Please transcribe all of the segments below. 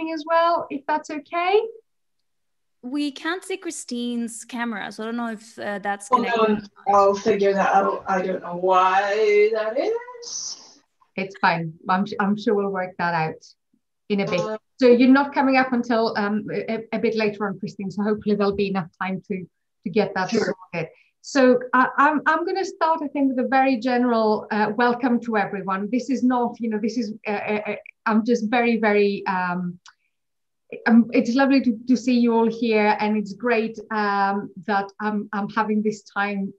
evening as well, if that's okay. We can't see Christine's camera, so I don't know if that's Hold connected. on, I'll figure that out. I don't know why that is. It's fine. I'm sure we'll work that out in a bit. So you're not coming up until a bit later on, Christine. So hopefully there'll be enough time to get that sorted. So I'm going to start, I think, with a very general welcome to everyone. This is not, this is, I'm just very, very, it's lovely to see you all here. And it's great that I'm having this time,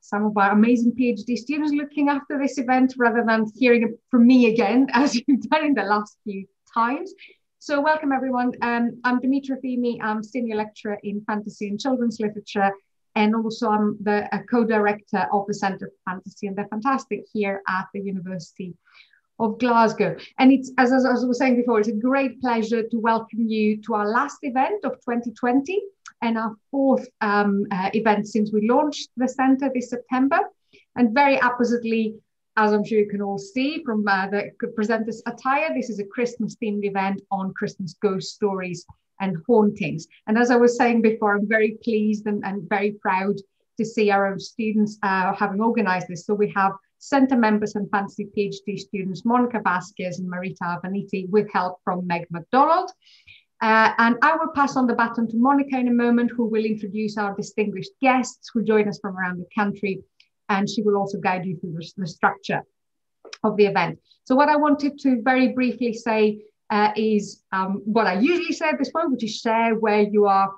some of our amazing PhD students looking after this event rather than hearing it from me again, as you've done in the last few times. So welcome everyone. I'm Dimitra Fimi. I'm Senior Lecturer in Fantasy and Children's Literature. And also I'm the co-director of the Centre for Fantasy, and they're fantastic here at the University of Glasgow. And it's, as I was saying before, it's a great pleasure to welcome you to our last event of 2020 and our fourth event since we launched the Centre this September. And very appositely, as I'm sure you can all see from the presenter's attire, this is a Christmas themed event on Christmas ghost stories and hauntings. And as I was saying before, I'm very pleased and very proud to see our own students having organized this. So we have Centre members and fantasy PhD students, Monica Vasquez and Marita Avaniti, with help from Meg MacDonald. And I will pass on the baton to Monica in a moment, who will introduce our distinguished guests who join us from around the country. And she will also guide you through the structure of the event. So what I wanted to very briefly say is what I usually say at this point, which is share where you are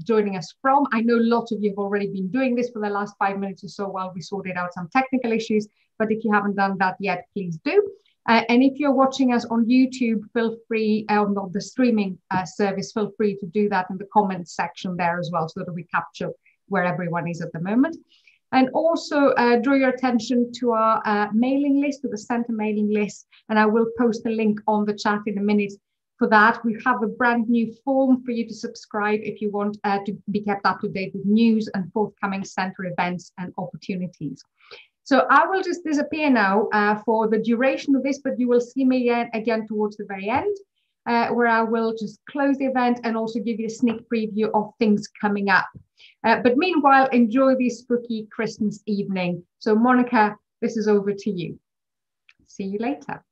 joining us from. I know lots of you have already been doing this for the last 5 minutes or so while we sorted out some technical issues, but if you haven't done that yet, please do. And if you're watching us on YouTube, feel free, on the streaming service, feel free to do that in the comments section there as well, so that we capture where everyone is at the moment. And also draw your attention to our mailing list, to the Centre mailing list, and I will post a link on the chat in a minute for that. We have a brand new form for you to subscribe if you want to be kept up to date with news and forthcoming Centre events and opportunities. So I will just disappear now for the duration of this, but you will see me again towards the very end, where I will just close the event and also give you a sneak preview of things coming up. But meanwhile, enjoy this spooky Christmas evening. So Monica, this is over to you. See you later.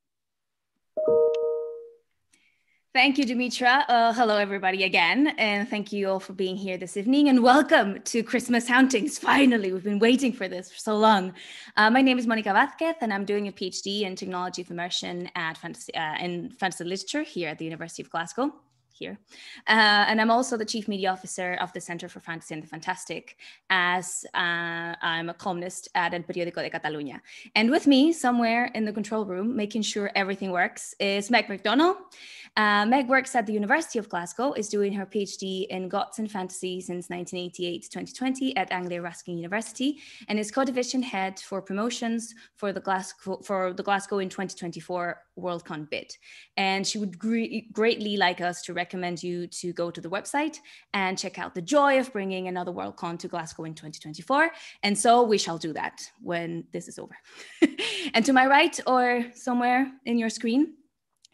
Thank you, Dimitra. Hello, everybody, again. And thank you all for being here this evening. And welcome to Christmas Hauntings. Finally, we've been waiting for this for so long. My name is Monica Vasquez, and I'm doing a PhD in Technology of Immersion at in Fantasy Literature here at the University of Glasgow. And I'm also the Chief Media Officer of the Centre for Fantasy and the Fantastic, as I'm a columnist at El Periódico de Catalunya. And with me, somewhere in the control room, making sure everything works, is Meg MacDonald. Meg works at the University of Glasgow, is doing her PhD in Goths and Fantasy since 1988 to 2020 at Anglia Ruskin University, and is co-division head for promotions for the Glasgow in 2024 Worldcon bid. And she would greatly like us to recommend you to go to the website and check out the joy of bringing another Worldcon to Glasgow in 2024. And so we shall do that when this is over. And to my right, or somewhere in your screen,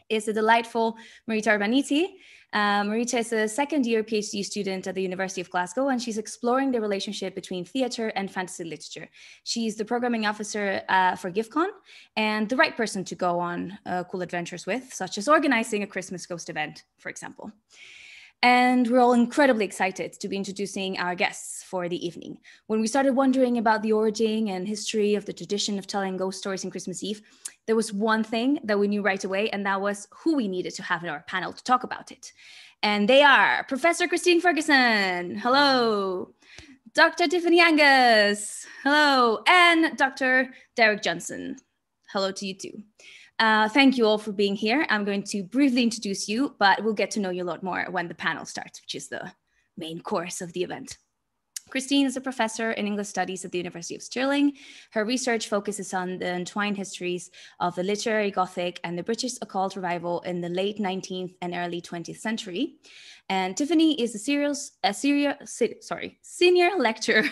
is the delightful Marita Avaniti. Marita is a second-year PhD student at the University of Glasgow, and she's exploring the relationship between theatre and fantasy literature. She's the programming officer for GIFCON, and the right person to go on cool adventures with, such as organizing a Christmas ghost event, for example. And we're all incredibly excited to be introducing our guests for the evening. When we started wondering about the origin and history of the tradition of telling ghost stories on Christmas Eve, there was one thing that we knew right away, and that was who we needed to have in our panel to talk about it. And they are Professor Christine Ferguson, hello. Dr. Tiffany Angus, hello. And Dr. Derek Johnston, hello to you too. Thank you all for being here. I'm going to briefly introduce you, but we'll get to know you a lot more when the panel starts, which is the main course of the event. Christine is a professor in English Studies at the University of Stirling. Her research focuses on the entwined histories of the literary Gothic and the British occult revival in the late 19th and early 20th century. And Tiffany is a senior lecturer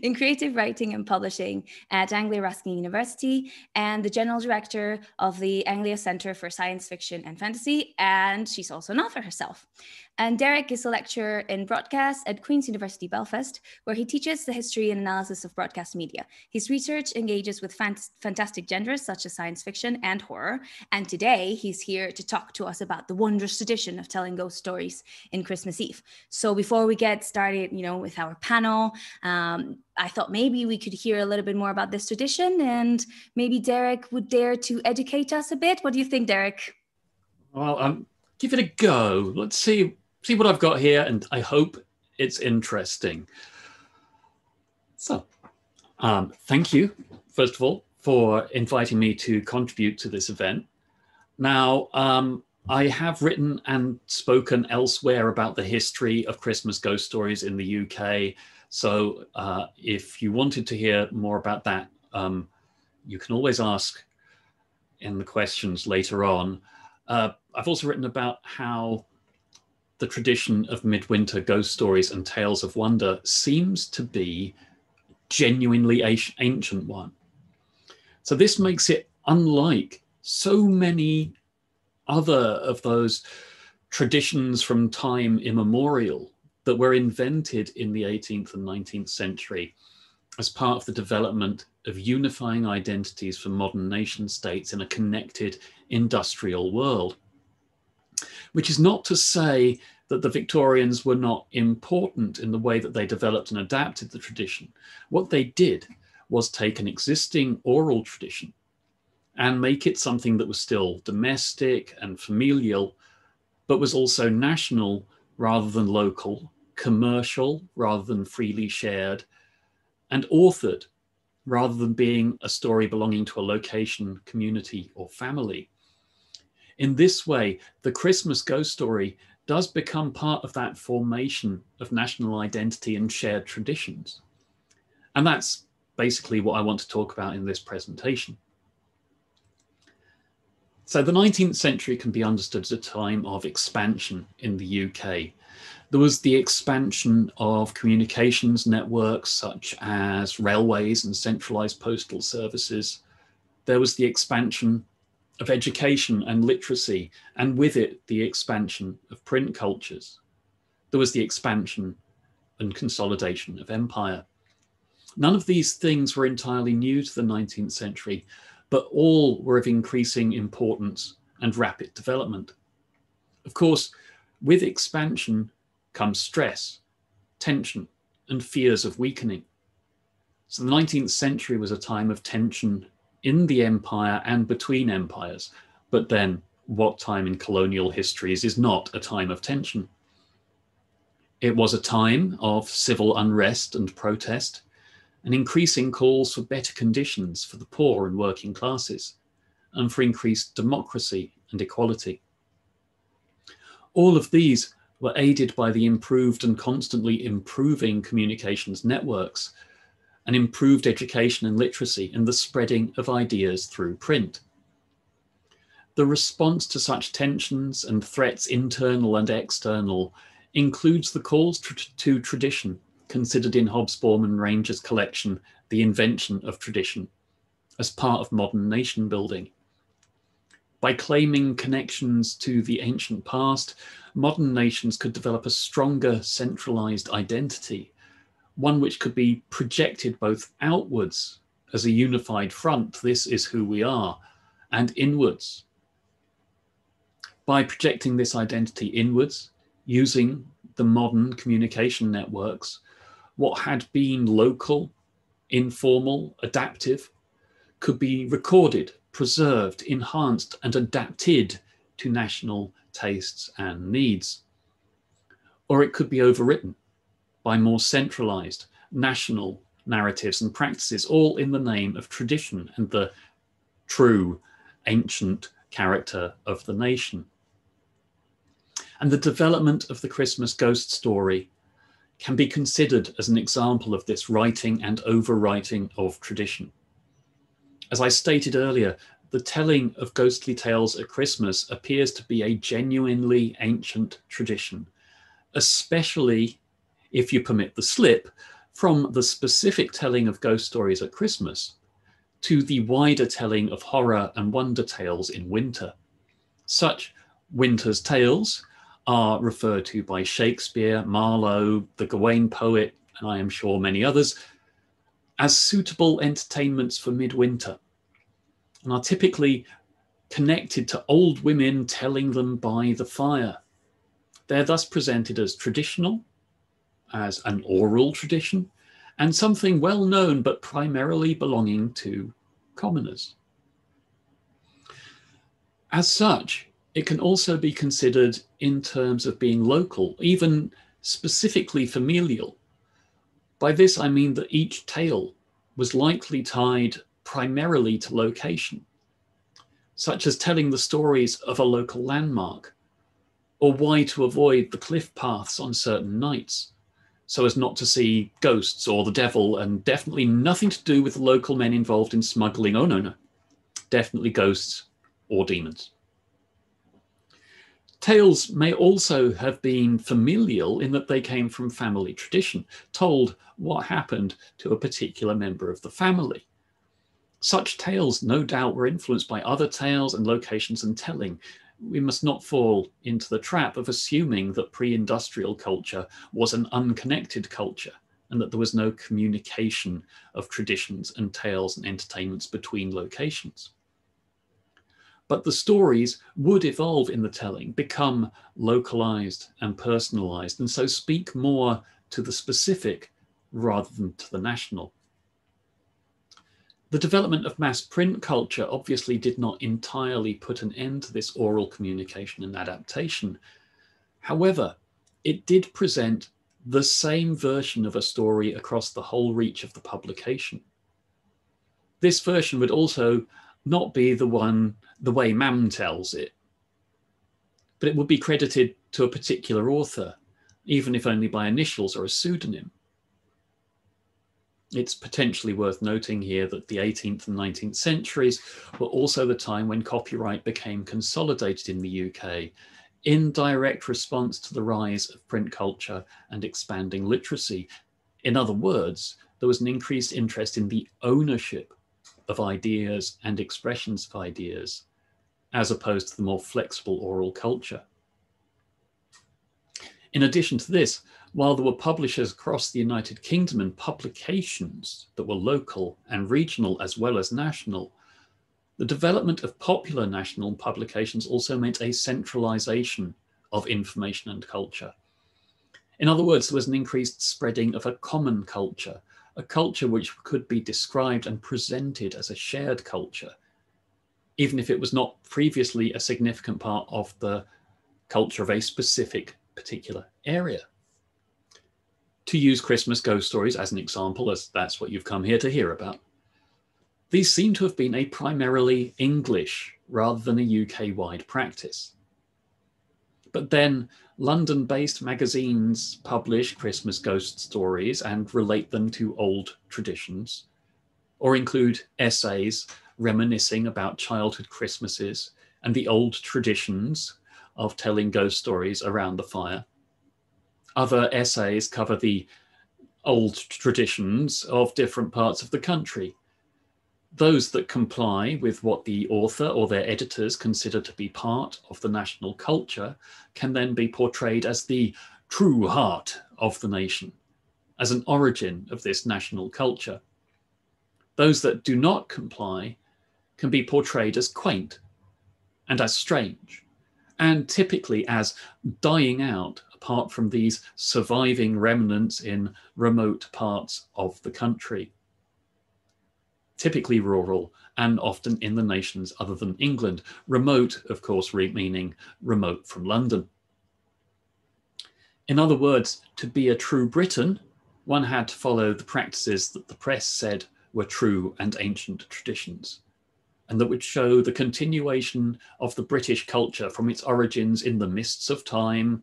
in creative writing and publishing at Anglia Ruskin University, and the general director of the Anglia Centre for Science Fiction and Fantasy, and she's also an author herself. And Derek is a lecturer in broadcast at Queen's University Belfast, where he teaches the history and analysis of broadcast media. His research engages with fantastic genres such as science fiction and horror, and today he's here to talk to us about the wondrous tradition of telling ghost stories in Christmas Eve. So before we get started, with our panel, I thought maybe we could hear a little bit more about this tradition, and maybe Derek would dare to educate us a bit. What do you think, Derek? Well, give it a go. Let's see what I've got here, and I hope it's interesting. So, thank you, first of all, for inviting me to contribute to this event. Now, I have written and spoken elsewhere about the history of Christmas ghost stories in the UK. So if you wanted to hear more about that, you can always ask in the questions later on. I've also written about how the tradition of Midwinter ghost stories and tales of wonder seems to be genuinely ancient one. So this makes it unlike so many other of those traditions from time immemorial that were invented in the 18th and 19th century as part of the development of unifying identities for modern nation states in a connected industrial world. Which is not to say that the Victorians were not important in the way that they developed and adapted the tradition. What they did was take an existing oral tradition and make it something that was still domestic and familial, but was also national rather than local, commercial rather than freely shared, and authored rather than being a story belonging to a location, community, or family. In this way, the Christmas ghost story does become part of that formation of national identity and shared traditions. And that's basically what I want to talk about in this presentation. So the 19th century can be understood as a time of expansion in the UK. There was the expansion of communications networks such as railways and centralised postal services. There was the expansion of education and literacy, and with it, the expansion of print cultures. There was the expansion and consolidation of empire. None of these things were entirely new to the 19th century, but all were of increasing importance and rapid development. Of course, with expansion comes stress, tension, and fears of weakening. So the 19th century was a time of tension in the empire and between empires. But then what time in colonial histories is not a time of tension? It was a time of civil unrest and protest, and increasing calls for better conditions for the poor and working classes, and for increased democracy and equality. All of these were aided by the improved and constantly improving communications networks, and improved education and literacy, and the spreading of ideas through print. The response to such tensions and threats, internal and external, includes the calls to tradition, considered in Hobsbawm and Ranger's collection, The Invention of Tradition, as part of modern nation building. By claiming connections to the ancient past, modern nations could develop a stronger centralized identity, one which could be projected both outwards as a unified front, this is who we are, and inwards. By projecting this identity inwards, using the modern communication networks, what had been local, informal, adaptive, could be recorded, preserved, enhanced, and adapted to national tastes and needs. Or it could be overwritten by more centralized national narratives and practices, all in the name of tradition and the true ancient character of the nation. And the development of the Christmas ghost story can be considered as an example of this writing and overwriting of tradition. As I stated earlier, the telling of ghostly tales at Christmas appears to be a genuinely ancient tradition, especially, if you permit the slip, from the specific telling of ghost stories at Christmas to the wider telling of horror and wonder tales in winter. Such winter's tales are referred to by Shakespeare, Marlowe, the Gawain poet, and I am sure many others, as suitable entertainments for midwinter, and are typically connected to old women telling them by the fire. They're thus presented as traditional, as an oral tradition, and something well known but primarily belonging to commoners. As such, it can also be considered in terms of being local, even specifically familial. By this I mean that each tale was likely tied primarily to location, such as telling the stories of a local landmark, or why to avoid the cliff paths on certain nights, so as not to see ghosts or the devil, and definitely nothing to do with the local men involved in smuggling. Oh, no. Definitely ghosts or demons. Tales may also have been familial in that they came from family tradition, told what happened to a particular member of the family. Such tales, no doubt, were influenced by other tales and locations and telling. We must not fall into the trap of assuming that pre-industrial culture was an unconnected culture and that there was no communication of traditions and tales and entertainments between locations. But the stories would evolve in the telling, become localized and personalized, and so speak more to the specific rather than to the national. The development of mass print culture obviously did not entirely put an end to this oral communication and adaptation. However, it did present the same version of a story across the whole reach of the publication. This version would also not be the way Mam tells it, but it would be credited to a particular author, even if only by initials or a pseudonym. It's potentially worth noting here that the 18th and 19th centuries were also the time when copyright became consolidated in the UK in direct response to the rise of print culture and expanding literacy. In other words, there was an increased interest in the ownership of ideas and expressions of ideas, as opposed to the more flexible oral culture. In addition to this, while there were publishers across the United Kingdom and publications that were local and regional as well as national, the development of popular national publications also meant a centralization of information and culture. In other words, there was an increased spreading of a common culture, a culture which could be described and presented as a shared culture, even if it was not previously a significant part of the culture of a specific particular area. To use Christmas ghost stories as an example, as that's what you've come here to hear about, these seem to have been a primarily English rather than a UK-wide practice. But then London-based magazines publish Christmas ghost stories and relate them to old traditions, or include essays reminiscing about childhood Christmases and the old traditions of telling ghost stories around the fire. Other essays cover the old traditions of different parts of the country. Those that comply with what the author or their editors consider to be part of the national culture can then be portrayed as the true heart of the nation, as an origin of this national culture. Those that do not comply can be portrayed as quaint and as strange, and typically as dying out apart from these surviving remnants in remote parts of the country, typically rural and often in the nations other than England. Remote, of course, meaning remote from London. In other words, to be a true Briton, one had to follow the practices that the press said were true and ancient traditions, and that would show the continuation of the British culture from its origins in the mists of time,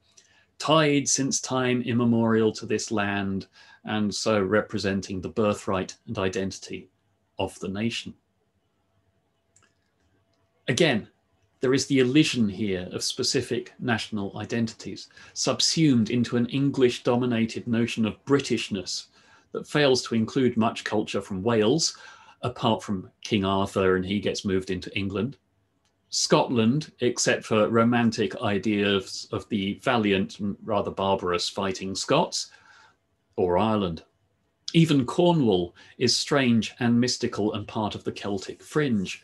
tied since time immemorial to this land, and so representing the birthright and identity of the nation. Again, there is the elision here of specific national identities, subsumed into an English-dominated notion of Britishness that fails to include much culture from Wales, apart from King Arthur and he gets moved into England. Scotland, except for romantic ideas of the valiant and rather barbarous fighting Scots, or Ireland. Even Cornwall is strange and mystical and part of the Celtic fringe.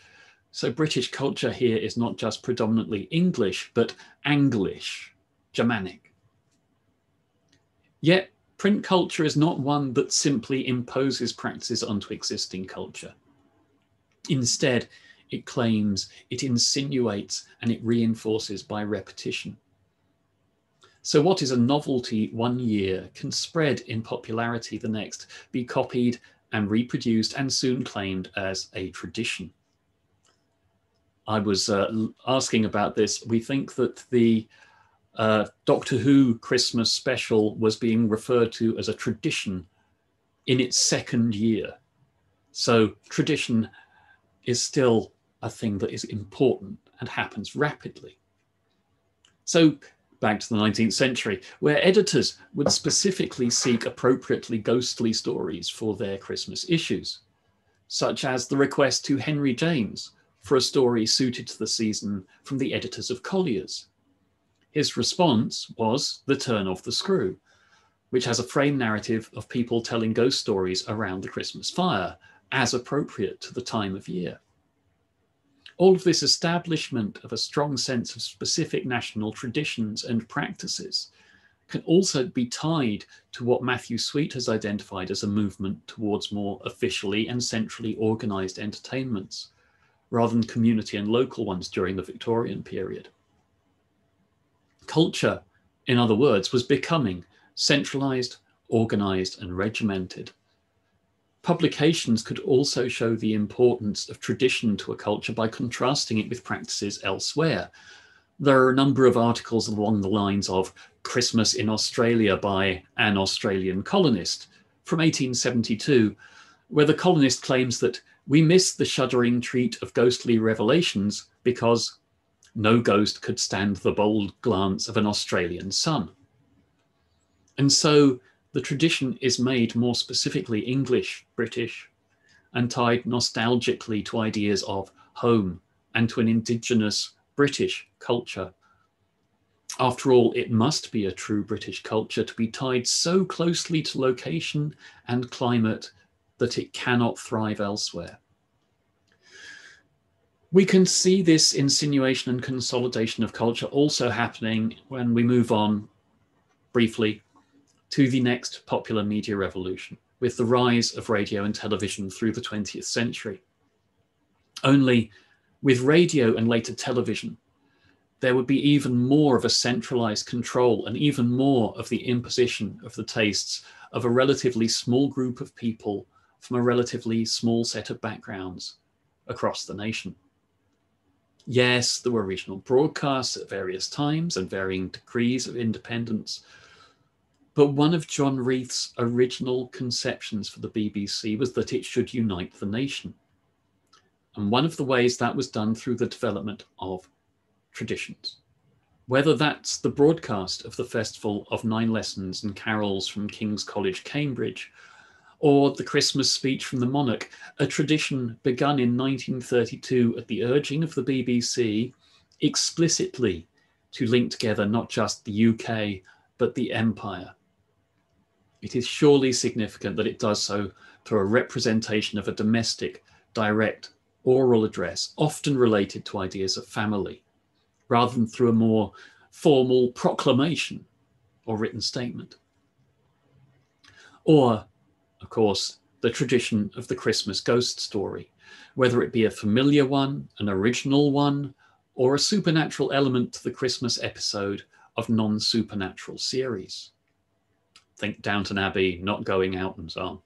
So British culture here is not just predominantly English, but Anglish, Germanic. Yet print culture is not one that simply imposes practices onto existing culture. Instead, it claims, it insinuates, and it reinforces by repetition. So what is a novelty one year can spread in popularity the next, be copied and reproduced and soon claimed as a tradition. I was asking about this. We think that the Doctor Who Christmas special was being referred to as a tradition in its second year. So tradition is still a thing that is important and happens rapidly. So back to the 19th century, where editors would specifically seek appropriately ghostly stories for their Christmas issues, such as the request to Henry James for a story suited to the season from the editors of Collier's. His response was The Turn of the Screw, which has a frame narrative of people telling ghost stories around the Christmas fire, as appropriate to the time of year. All of this establishment of a strong sense of specific national traditions and practices can also be tied to what Matthew Sweet has identified as a movement towards more officially and centrally organised entertainments, rather than community and local ones during the Victorian period. Culture, in other words, was becoming centralised, organised and regimented. Publications could also show the importance of tradition to a culture by contrasting it with practices elsewhere. There are a number of articles along the lines of Christmas in Australia by an Australian colonist from 1872, where the colonist claims that we miss the shuddering treat of ghostly revelations because no ghost could stand the bold glance of an Australian sun. And so the tradition is made more specifically English, British, and tied nostalgically to ideas of home and to an indigenous British culture. After all, it must be a true British culture to be tied so closely to location and climate that it cannot thrive elsewhere. We can see this insinuation and consolidation of culture also happening when we move on briefly to the next popular media revolution, with the rise of radio and television through the 20th century. Only with radio and later television, there would be even more of a centralized control and even more of the imposition of the tastes of a relatively small group of people from a relatively small set of backgrounds across the nation. Yes, there were regional broadcasts at various times and varying degrees of independence, but one of John Reith's original conceptions for the BBC was that it should unite the nation. And one of the ways that was done through the development of traditions. Whether that's the broadcast of the Festival of Nine Lessons and Carols from King's College, Cambridge, or the Christmas speech from the monarch, a tradition begun in 1932 at the urging of the BBC, explicitly to link together not just the UK, but the Empire. It is surely significant that it does so through a representation of a domestic, direct, oral address, often related to ideas of family, rather than through a more formal proclamation or written statement. Or, of course, the tradition of the Christmas ghost story, whether it be a familiar one, an original one, or a supernatural element to the Christmas episode of non-supernatural series. Think Downton Abbey, Not Going Out, and so on.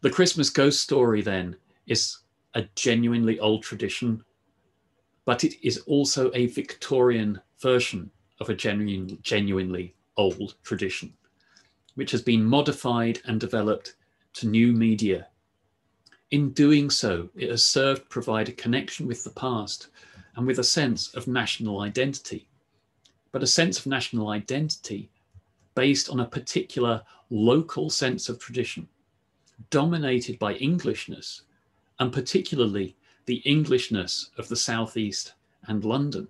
The Christmas ghost story, then, is a genuinely old tradition, but it is also a Victorian version of a genuinely old tradition, which has been modified and developed to new media. In doing so, it has served to provide a connection with the past and with a sense of national identity. But a sense of national identity based on a particular local sense of tradition, dominated by Englishness, and particularly the Englishness of the Southeast and London.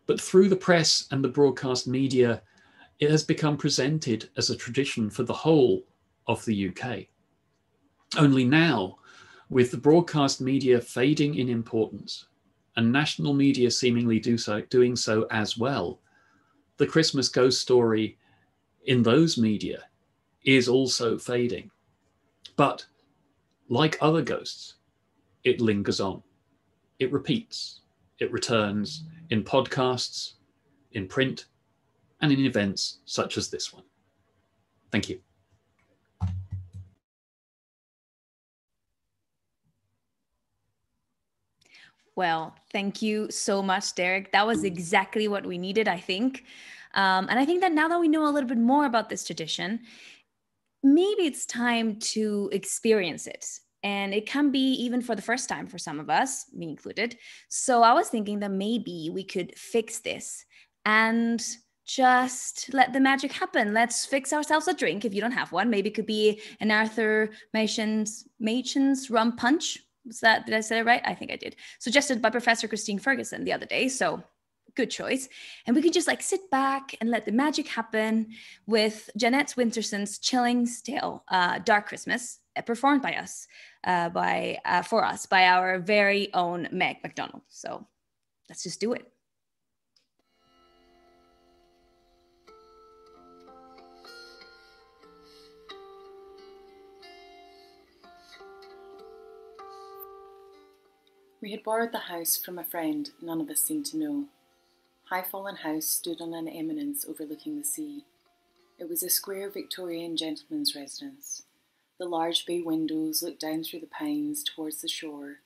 But through the press and the broadcast media, it has become presented as a tradition for the whole of the UK. Only now, with the broadcast media fading in importance and national media seemingly doing so as well, the Christmas ghost story in those media is also fading. But like other ghosts, it lingers on. It repeats. It returns in podcasts, in print, and in events such as this one. Thank you. Well, thank you so much, Derek. That was exactly what we needed, I think. And I think that now that we know a little bit more about this tradition, maybe it's time to experience it. And it can be even for the first time for some of us, me included. So I was thinking that maybe we could fix this and just let the magic happen. Let's fix ourselves a drink if you don't have one. Maybe it could be an Arthur Machen's rum punch. Did I say it right? I think I did. Suggested by Professor Christine Ferguson the other day. So good choice. And we could just like sit back and let the magic happen with Jeanette Winterson's chilling tale, Dark Christmas, performed by us, for us by our very own Meg MacDonald. So let's just do it. We had borrowed the house from a friend none of us seemed to know. High Fallen House stood on an eminence overlooking the sea. It was a square Victorian gentleman's residence. The large bay windows looked down through the pines towards the shore.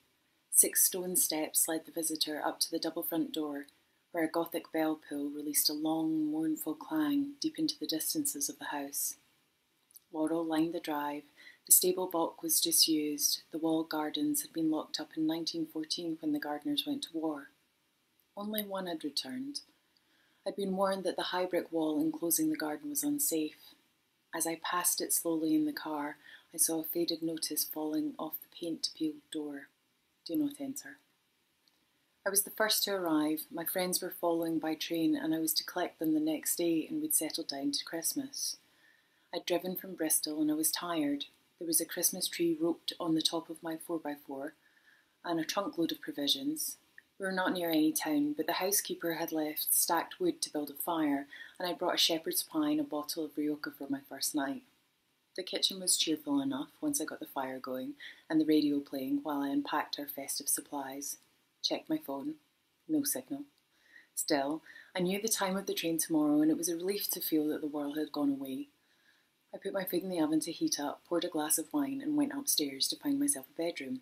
6 stone steps led the visitor up to the double front door, where a Gothic bell pull released a long, mournful clang deep into the distances of the house. Laurel lined the drive. The stable balk was disused. The walled gardens had been locked up in 1914 when the gardeners went to war. Only one had returned. I'd been warned that the high brick wall enclosing the garden was unsafe. As I passed it slowly in the car, I saw a faded notice falling off the paint-peeled door. Do not enter. I was the first to arrive. My friends were following by train and I was to collect them the next day and we'd settle down to Christmas. I'd driven from Bristol and I was tired. There was a Christmas tree roped on the top of my 4x4 and a trunkload of provisions. We were not near any town, but the housekeeper had left stacked wood to build a fire, and I brought a shepherd's pie and a bottle of Rioja for my first night. The kitchen was cheerful enough once I got the fire going and the radio playing while I unpacked our festive supplies. Checked my phone. No signal. Still, I knew the time of the train tomorrow, and it was a relief to feel that the world had gone away. I put my food in the oven to heat up, poured a glass of wine, and went upstairs to find myself a bedroom.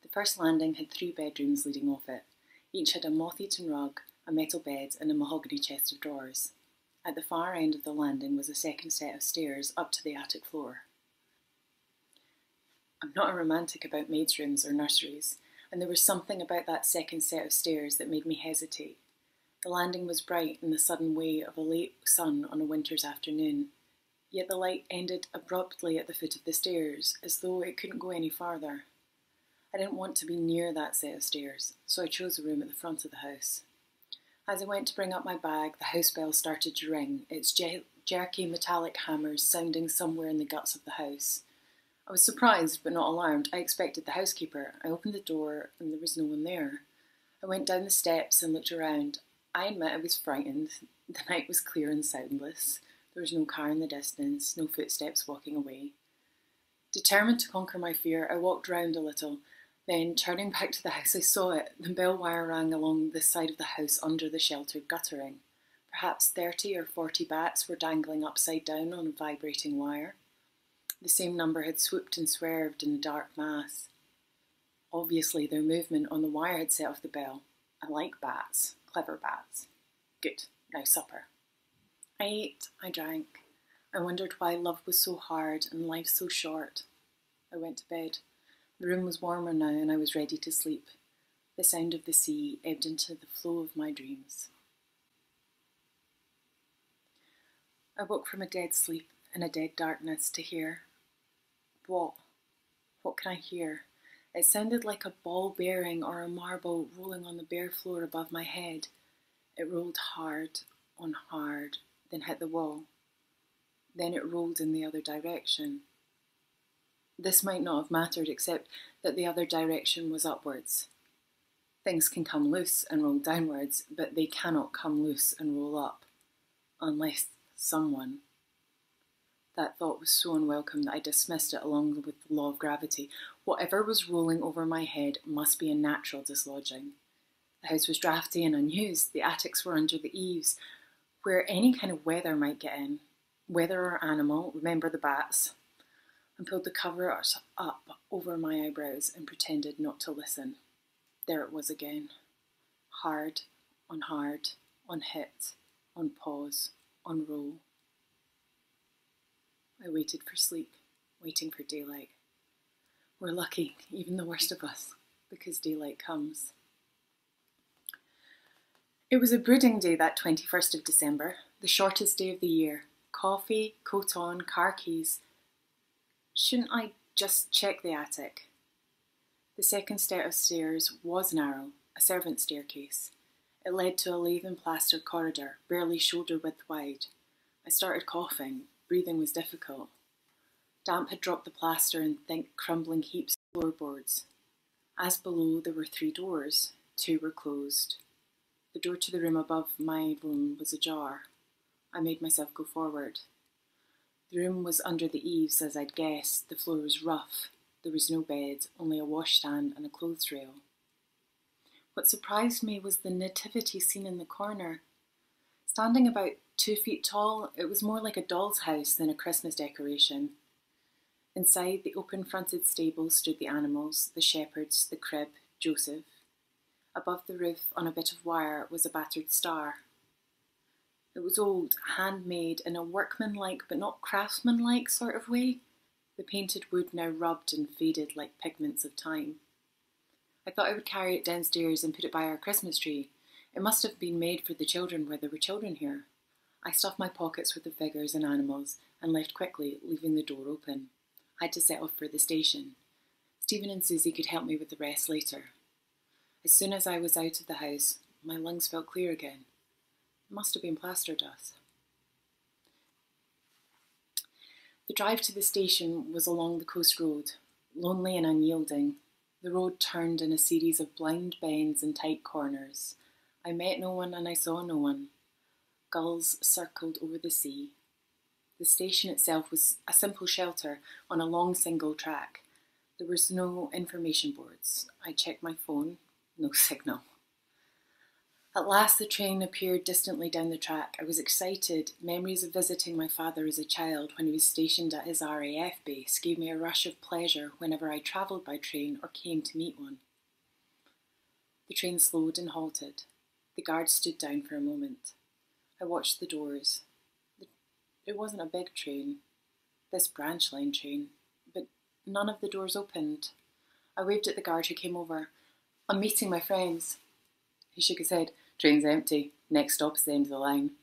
The first landing had 3 bedrooms leading off it. Each had a moth-eaten rug, a metal bed, and a mahogany chest of drawers. At the far end of the landing was a second set of stairs up to the attic floor. I'm not a romantic about maids' rooms or nurseries, and there was something about that second set of stairs that made me hesitate. The landing was bright in the sudden way of a late sun on a winter's afternoon, yet the light ended abruptly at the foot of the stairs, as though it couldn't go any farther. I didn't want to be near that set of stairs, so I chose a room at the front of the house. As I went to bring up my bag, the house bell started to ring, its jerky metallic hammers sounding somewhere in the guts of the house. I was surprised but not alarmed. I expected the housekeeper. I opened the door and there was no one there. I went down the steps and looked around. I admit I was frightened. The night was clear and soundless. There was no car in the distance, no footsteps walking away. Determined to conquer my fear, I walked round a little. Then, turning back to the house, I saw it. The bell wire rang along the side of the house under the sheltered guttering. Perhaps 30 or 40 bats were dangling upside down on a vibrating wire. The same number had swooped and swerved in the dark mass. Obviously, their movement on the wire had set off the bell. I like bats. Clever bats. Good. Now supper. I ate. I drank. I wondered why love was so hard and life so short. I went to bed. The room was warmer now and I was ready to sleep. The sound of the sea ebbed into the flow of my dreams. I woke from a dead sleep in a dead darkness to hear. What? What can I hear? It sounded like a ball bearing or a marble rolling on the bare floor above my head. It rolled hard on hard, then hit the wall. Then it rolled in the other direction. This might not have mattered except that the other direction was upwards. Things can come loose and roll downwards, but they cannot come loose and roll up, unless someone. That thought was so unwelcome that I dismissed it along with the law of gravity. Whatever was rolling over my head must be a natural dislodging. The house was drafty and unused. The attics were under the eaves, where any kind of weather might get in. Weather or animal, remember the bats, and pulled the covers up over my eyebrows and pretended not to listen. There it was again. Hard, on hit, on pause, on roll. I waited for sleep, waiting for daylight. We're lucky, even the worst of us, because daylight comes. It was a brooding day, that 21st of December, the shortest day of the year. Coffee, coat on, car keys. Shouldn't I just check the attic? The second set of stairs was narrow, a servant's staircase. It led to a lath-and-plastered corridor, barely shoulder-width wide. I started coughing. Breathing was difficult. Damp had dropped the plaster in thick, crumbling heaps of floorboards. As below, there were 3 doors. 2 were closed. The door to the room above my room was ajar. I made myself go forward. The room was under the eaves, as I'd guessed. The floor was rough. There was no bed, only a washstand and a clothes rail. What surprised me was the nativity scene in the corner. Standing about 2 feet tall, it was more like a doll's house than a Christmas decoration. Inside the open-fronted stable stood the animals, the shepherds, the crib, Joseph. Above the roof, on a bit of wire, was a battered star. It was old, handmade, in a workmanlike but not craftsmanlike sort of way. The painted wood now rubbed and faded like pigments of time. I thought I would carry it downstairs and put it by our Christmas tree. It must have been made for the children where there were children here. I stuffed my pockets with the figures and animals and left quickly, leaving the door open. I had to set off for the station. Stephen and Susie could help me with the rest later. As soon as I was out of the house, my lungs felt clear again. It must have been plaster dust. The drive to the station was along the coast road, lonely and unyielding. The road turned in a series of blind bends and tight corners. I met no one and I saw no one. Gulls circled over the sea. The station itself was a simple shelter on a long single track. There was no information boards. I checked my phone, no signal. At last the train appeared distantly down the track. I was excited. Memories of visiting my father as a child when he was stationed at his RAF base gave me a rush of pleasure whenever I travelled by train or came to meet one. The train slowed and halted. The guard stood down for a moment. I watched the doors. It wasn't a big train, this branch line train, but none of the doors opened. I waved at the guard who came over. "I'm meeting my friends." He shook his head. "Train's empty. Next stop's the end of the line."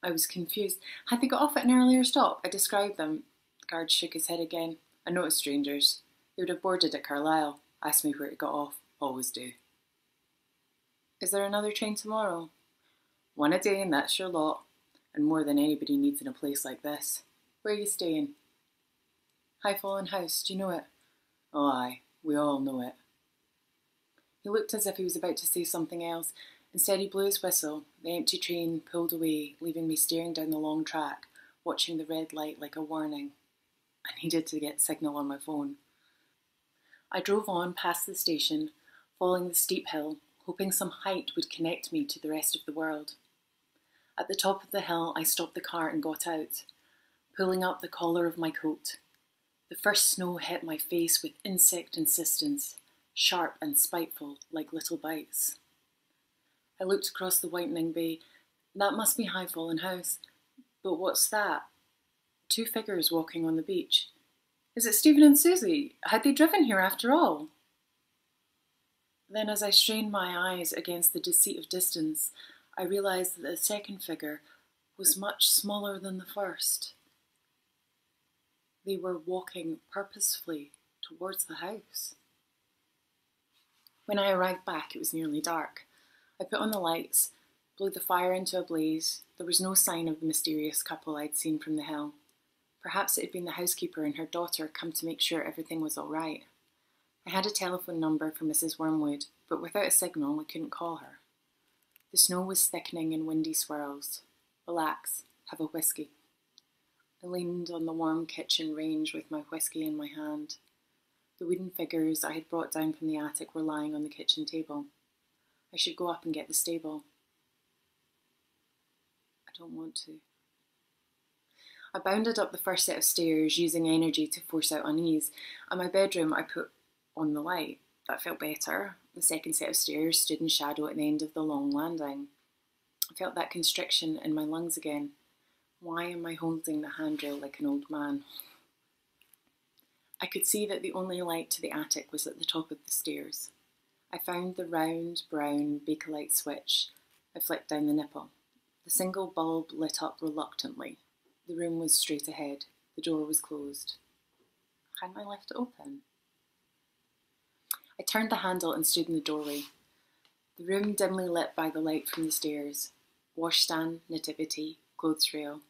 I was confused. Had they got off at an earlier stop? I described them. The guard shook his head again. "I noticed strangers. They would have boarded at Carlisle. Asked me where it got off. Always do." "Is there another train tomorrow?" "One a day and that's your lot. And more than anybody needs in a place like this. Where are you staying?" "High Fallen House. Do you know it?" "Oh aye, we all know it." He looked as if he was about to say something else. Instead he blew his whistle. The empty train pulled away, leaving me staring down the long track, watching the red light like a warning. I needed to get signal on my phone. I drove on past the station, following the steep hill, hoping some height would connect me to the rest of the world. At the top of the hill, I stopped the car and got out, pulling up the collar of my coat. The first snow hit my face with insect insistence, sharp and spiteful like little bites. I looked across the whitening bay. That must be High Fallen House. But what's that? 2 figures walking on the beach. Is it Stephen and Susie? Had they driven here after all? Then as I strained my eyes against the deceit of distance, I realised that the second figure was much smaller than the first. They were walking purposefully towards the house. When I arrived back, it was nearly dark. I put on the lights, blew the fire into a blaze. There was no sign of the mysterious couple I'd seen from the hill. Perhaps it had been the housekeeper and her daughter come to make sure everything was all right. I had a telephone number for Mrs. Wormwood, but without a signal, I couldn't call her. The snow was thickening in windy swirls. Relax, have a whiskey. I leaned on the warm kitchen range with my whiskey in my hand. The wooden figures I had brought down from the attic were lying on the kitchen table. I should go up and get the stable. I don't want to. I bounded up the first set of stairs, using energy to force out unease. At my bedroom, I put on the light. That felt better. The second set of stairs stood in shadow at the end of the long landing. I felt that constriction in my lungs again. Why am I holding the handrail like an old man? I could see that the only light to the attic was at the top of the stairs. I found the round, brown Bakelite switch. I flicked down the nipple. The single bulb lit up reluctantly. The room was straight ahead. The door was closed. Hadn't I left it open? I turned the handle and stood in the doorway. The room dimly lit by the light from the stairs. Washstand, nativity, clothes rail.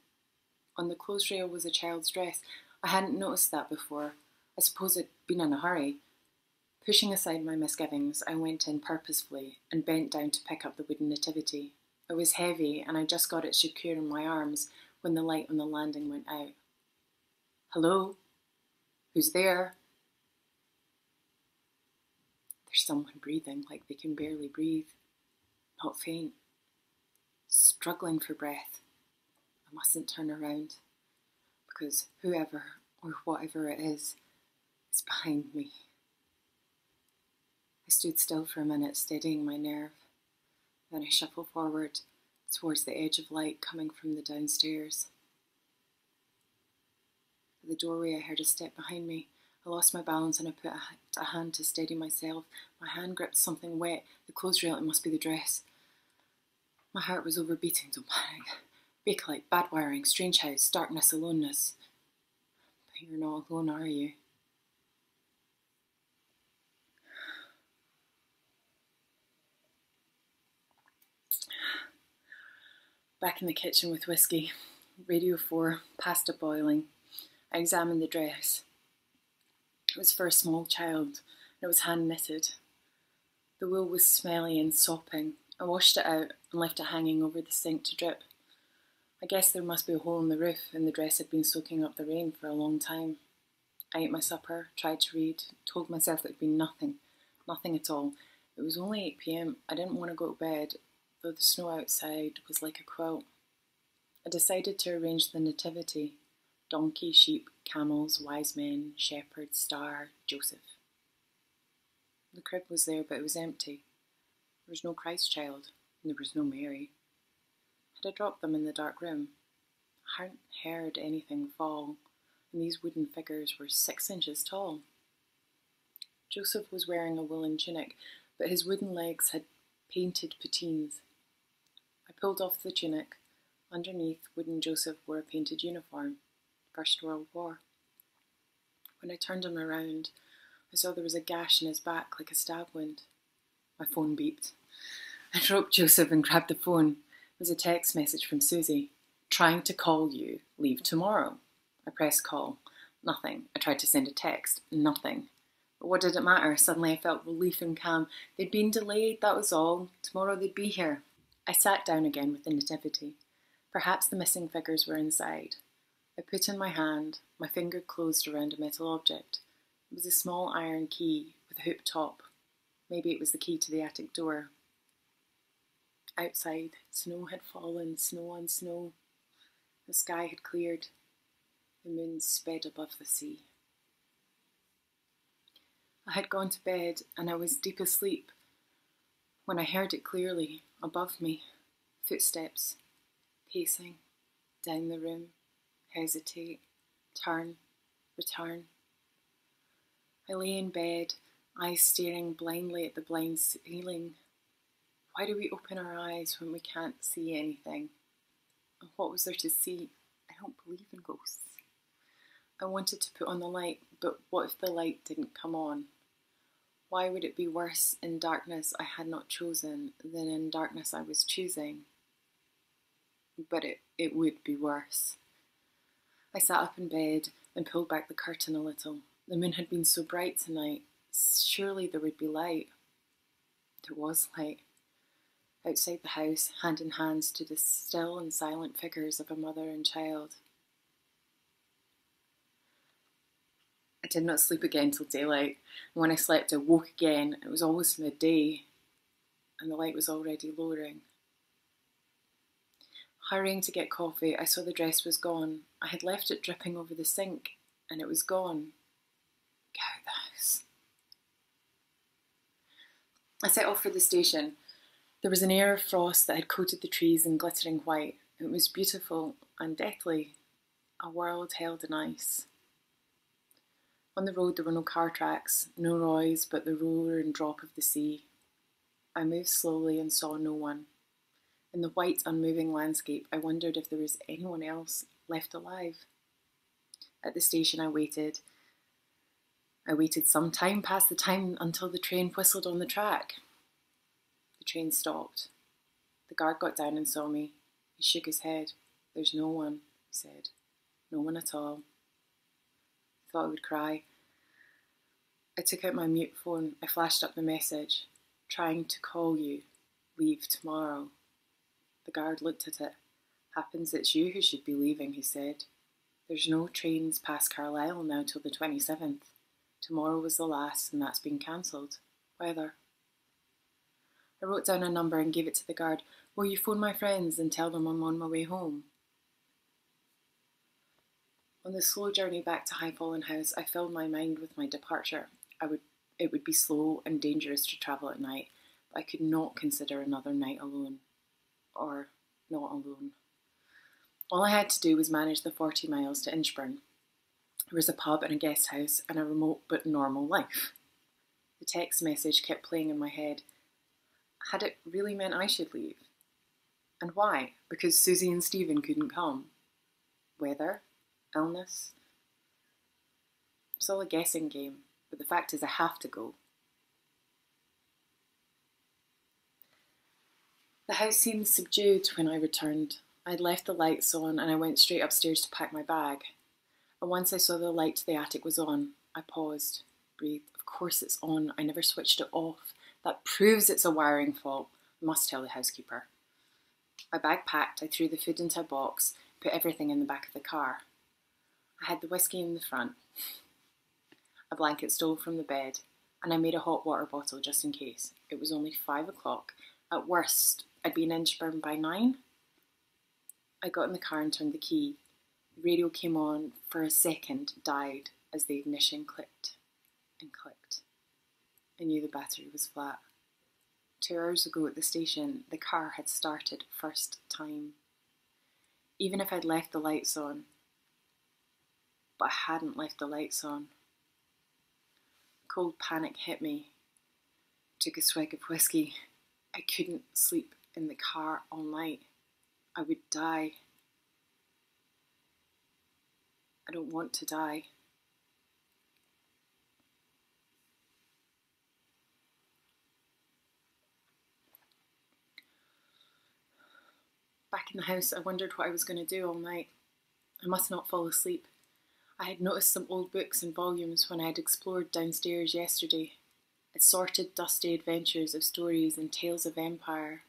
On the clothes rail was a child's dress. I hadn't noticed that before. I suppose I'd been in a hurry. Pushing aside my misgivings, I went in purposefully and bent down to pick up the wooden nativity. It was heavy and I just got it secure in my arms when the light on the landing went out. Hello? Who's there? There's someone breathing like they can barely breathe. Not faint. Struggling for breath. I mustn't turn around, because whoever or whatever it is behind me. I stood still for a minute, steadying my nerve. Then I shuffled forward towards the edge of light coming from the downstairs. At the doorway, I heard a step behind me. I lost my balance and I put a hand to steady myself. My hand gripped something wet. The clothes rail, it must be the dress. My heart was overbeating. Don't panic. Bakelite, bad wiring, strange house, darkness, aloneness. But you're not alone, are you? Back in the kitchen with whiskey, Radio 4, pasta boiling. I examined the dress. It was for a small child, and it was hand knitted. The wool was smelly and sopping. I washed it out and left it hanging over the sink to drip. I guess there must be a hole in the roof and the dress had been soaking up the rain for a long time. I ate my supper, tried to read, told myself there'd been nothing at all. It was only 8 p.m. I didn't want to go to bed, though the snow outside was like a quilt. I decided to arrange the nativity. Donkey, sheep, camels, wise men, shepherd, star, Joseph. The crib was there, but it was empty. There was no Christ child, and there was no Mary. Had I dropped them in the dark room? I hadn't heard anything fall, and these wooden figures were 6 inches tall. Joseph was wearing a woolen tunic, but his wooden legs had painted patines. I pulled off the tunic. Underneath, wooden Joseph wore a painted uniform. First World War. When I turned him around, I saw there was a gash in his back like a stab wound. My phone beeped. I dropped Joseph and grabbed the phone. It was a text message from Susie. Trying to call you. Leave tomorrow. I pressed call. Nothing. I tried to send a text. Nothing. But what did it matter? Suddenly I felt relief and calm. They'd been delayed, that was all. Tomorrow they'd be here. I sat down again with the nativity. Perhaps the missing figures were inside. I put in my hand. My finger closed around a metal object. It was a small iron key with a hoop top. Maybe it was the key to the attic door. Outside, snow had fallen, snow on snow. The sky had cleared. The moon sped above the sea. I had gone to bed and I was deep asleep when I heard it clearly above me. Footsteps, pacing, down the room, hesitate, turn, return. I lay in bed, eyes staring blindly at the blind ceiling. Why do we open our eyes when we can't see anything? And what was there to see? I don't believe in ghosts. I wanted to put on the light, but what if the light didn't come on? Why would it be worse in darkness I had not chosen than in darkness I was choosing? But it would be worse. I sat up in bed and pulled back the curtain a little. The moon had been so bright tonight. Surely there would be light. There was light. Outside the house, hand in hand, stood the still and silent figures of a mother and child. I did not sleep again till daylight, and when I slept I woke again. It was almost midday, and the light was already lowering. Hurrying to get coffee, I saw the dress was gone. I had left it dripping over the sink, and it was gone. Get out of the house. I set off for the station. There was an air of frost that had coated the trees in glittering white. It was beautiful and deathly, a world held in ice. On the road there were no car tracks, no noise but the roar and drop of the sea. I moved slowly and saw no one. In the white, unmoving landscape, I wondered if there was anyone else left alive. At the station I waited. I waited some time past the time until the train whistled on the track. The train stopped. The guard got down and saw me. He shook his head. "There's no one," he said. "No one at all." I thought I would cry. I took out my mute phone. I flashed up the message. "Trying to call you. Leave tomorrow." The guard looked at it. "Happens it's you who should be leaving," he said. "There's no trains past Carlisle now till the 27th. Tomorrow was the last and that's been cancelled. Weather." I wrote down a number and gave it to the guard. "Will you phone my friends and tell them I'm on my way home?" On the slow journey back to High Fallen House, I filled my mind with my departure. It would be slow and dangerous to travel at night, but I could not consider another night alone. Or not alone. All I had to do was manage the 40 miles to Inchburn. There was a pub and a guest house and a remote but normal life. The text message kept playing in my head. Had it really meant I should leave? And why? Because Susie and Stephen couldn't come. Weather? Illness? It's all a guessing game, but the fact is I have to go. The house seemed subdued when I returned. I'd left the lights on and I went straight upstairs to pack my bag. And once I saw the light to the attic was on, I paused, breathed. Of course it's on. I never switched it off. That proves it's a wiring fault. I must tell the housekeeper. My bag packed, I threw the food into a box, put everything in the back of the car. I had the whiskey in the front. A blanket stole from the bed, and I made a hot water bottle just in case. It was only 5 o'clock. At worst, I'd be in Inchburn by 9. I got in the car and turned the key. The radio came on, for a second, died as the ignition clicked and clicked. I knew the battery was flat. 2 hours ago at the station, the car had started first time. Even if I'd left the lights on, but I hadn't left the lights on. Cold panic hit me. Took a swig of whiskey. I couldn't sleep in the car all night. I would die. I don't want to die. Back in the house, I wondered what I was going to do all night. I must not fall asleep. I had noticed some old books and volumes when I had explored downstairs yesterday. Assorted, dusty adventures of stories and tales of empire.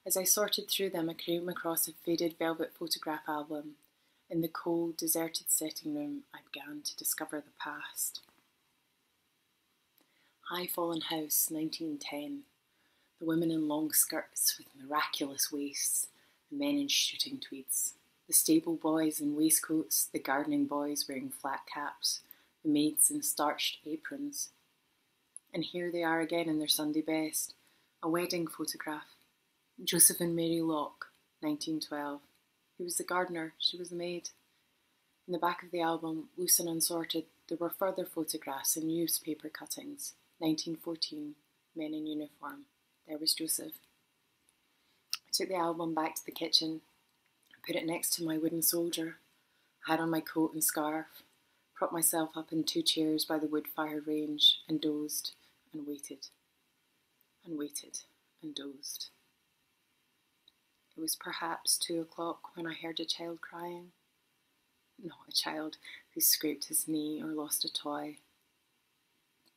As I sorted through them, I came across a faded velvet photograph album. In the cold, deserted setting room, I began to discover the past. High Fallen House, 1910. The women in long skirts with miraculous waists, the men in shooting tweeds. The stable boys in waistcoats, the gardening boys wearing flat caps, the maids in starched aprons. And here they are again in their Sunday best. A wedding photograph. Joseph and Mary Locke, 1912. He was the gardener, she was the maid. In the back of the album, loose and unsorted, there were further photographs and newspaper cuttings. 1914, men in uniform. There was Joseph. I took the album back to the kitchen, I put it next to my wooden soldier. I had on my coat and scarf, propped myself up in 2 chairs by the wood-fired range, and dozed and waited and waited and dozed. It was perhaps 2 o'clock when I heard a child crying. Not a child who scraped his knee or lost a toy,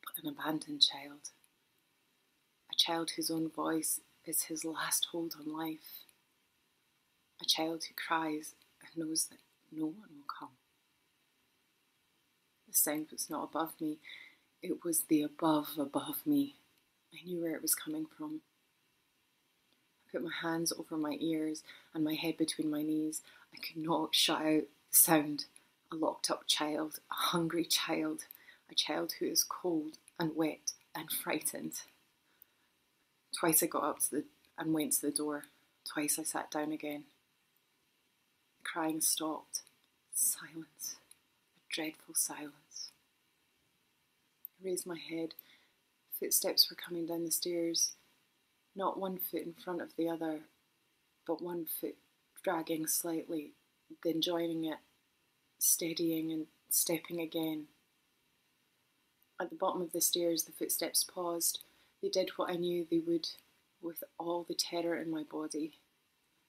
but an abandoned child. A child whose own voice is his last hold on life. A child who cries and knows that no one will come. The sound was not above me, it was the above me. I knew where it was coming from. I put my hands over my ears and my head between my knees. I could not shut out the sound. A locked up child, a hungry child, a child who is cold and wet and frightened. Twice I got up and went to the door. Twice I sat down again. The crying stopped. Silence. A dreadful silence. I raised my head. Footsteps were coming down the stairs. Not one foot in front of the other, but one foot dragging slightly, then joining it, steadying and stepping again. At the bottom of the stairs, the footsteps paused. They did what I knew they would, with all the terror in my body.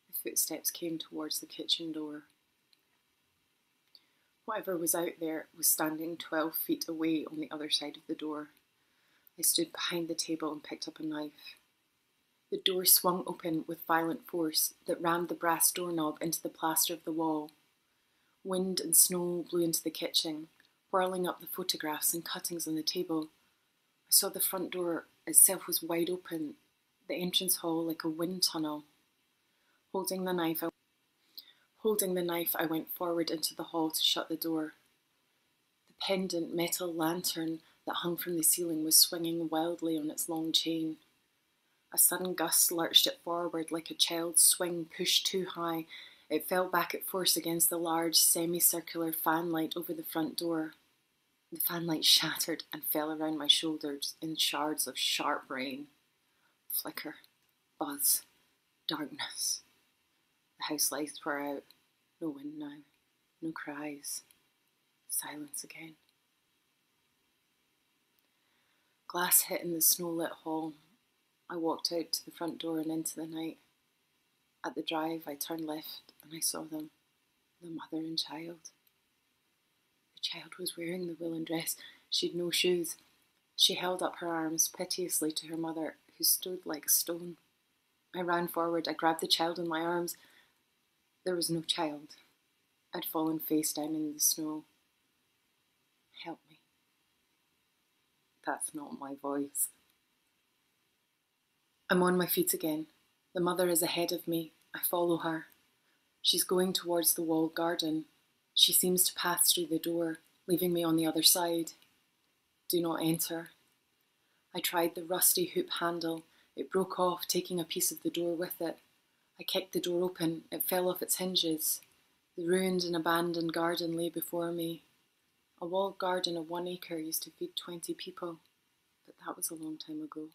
The footsteps came towards the kitchen door. Whatever was out there was standing 12 feet away on the other side of the door. I stood behind the table and picked up a knife. The door swung open with violent force that rammed the brass doorknob into the plaster of the wall. Wind and snow blew into the kitchen, whirling up the photographs and cuttings on the table. I saw the front door itself was wide open, the entrance hall like a wind tunnel. Holding the knife, I went forward into the hall to shut the door. The pendant metal lantern that hung from the ceiling was swinging wildly on its long chain. A sudden gust lurched it forward like a child's swing pushed too high. It fell back at force against the large semicircular fanlight over the front door. The fanlight shattered and fell around my shoulders in shards of sharp rain. Flicker, buzz, darkness. The house lights were out. No wind now, no cries. Silence again. Glass hit in the snow-lit hall. I walked out to the front door and into the night. At the drive, I turned left and I saw them, the mother and child. The child was wearing the woolen dress. She'd no shoes. She held up her arms piteously to her mother, who stood like a stone. I ran forward. I grabbed the child in my arms. There was no child. I'd fallen face down in the snow. Help me. That's not my voice. I'm on my feet again. The mother is ahead of me. I follow her. She's going towards the walled garden. She seems to pass through the door, leaving me on the other side. Do not enter. I tried the rusty hoop handle. It broke off, taking a piece of the door with it. I kicked the door open. It fell off its hinges. The ruined and abandoned garden lay before me. A walled garden of 1 acre used to feed 20 people, but that was a long time ago.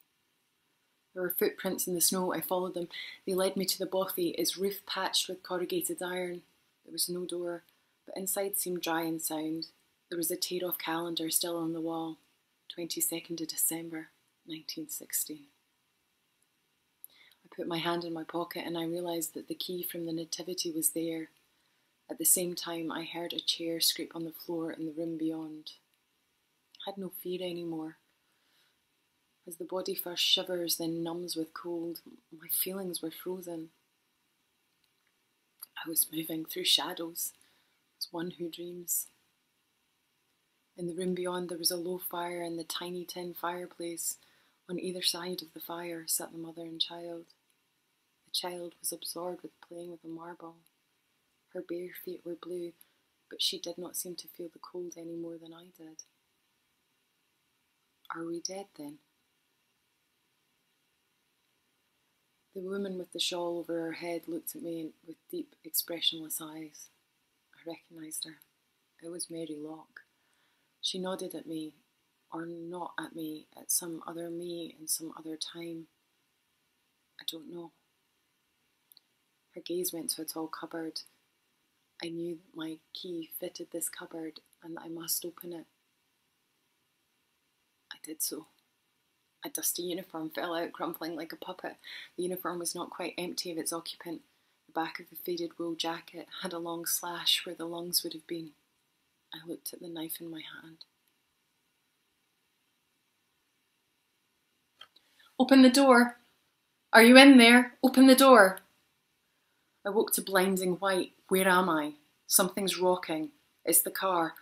There were footprints in the snow. I followed them. They led me to the bothy, its roof patched with corrugated iron. There was no door, but inside seemed dry and sound. There was a tear-off calendar still on the wall, 22nd of December, 1916. I put my hand in my pocket and I realised that the key from the nativity was there. At the same time, I heard a chair scrape on the floor in the room beyond. I had no fear anymore. As the body first shivers, then numbs with cold, my feelings were frozen. I was moving through shadows, as one who dreams. In the room beyond, there was a low fire and the tiny tin fireplace. On either side of the fire sat the mother and child. The child was absorbed with playing with a marble. Her bare feet were blue, but she did not seem to feel the cold any more than I did. Are we dead then? The woman with the shawl over her head looked at me with deep, expressionless eyes. I recognised her. It was Mary Locke. She nodded at me, or not at me, at some other me in some other time. I don't know. Her gaze went to a tall cupboard. I knew that my key fitted this cupboard and that I must open it. I did so. A dusty uniform fell out, crumpling like a puppet. The uniform was not quite empty of its occupant. The back of the faded wool jacket had a long slash where the lungs would have been. I looked at the knife in my hand. Open the door! Are you in there? Open the door! I woke to blinding white. Where am I? Something's rocking. It's the car.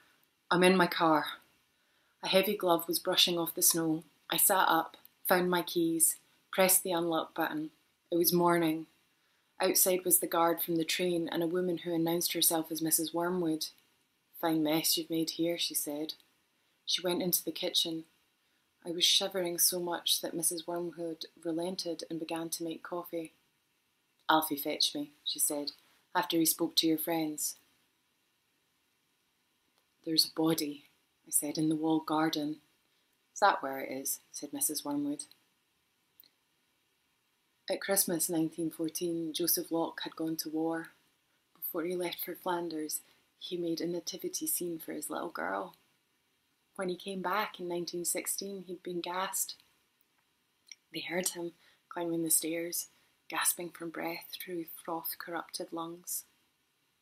I'm in my car. A heavy glove was brushing off the snow. I sat up, found my keys, pressed the unlock button. It was morning. Outside was the guard from the train and a woman who announced herself as Mrs. Wormwood. Fine mess you've made here, she said. She went into the kitchen. I was shivering so much that Mrs. Wormwood relented and began to make coffee. Alfie fetched me, she said, after he spoke to your friends. There's a body, I said, in the walled garden. Is that where it is? Said Mrs. Wormwood. At Christmas 1914, Joseph Locke had gone to war. Before he left for Flanders, he made a nativity scene for his little girl. When he came back in 1916, he'd been gassed. They heard him climbing the stairs, gasping for breath through froth-corrupted lungs.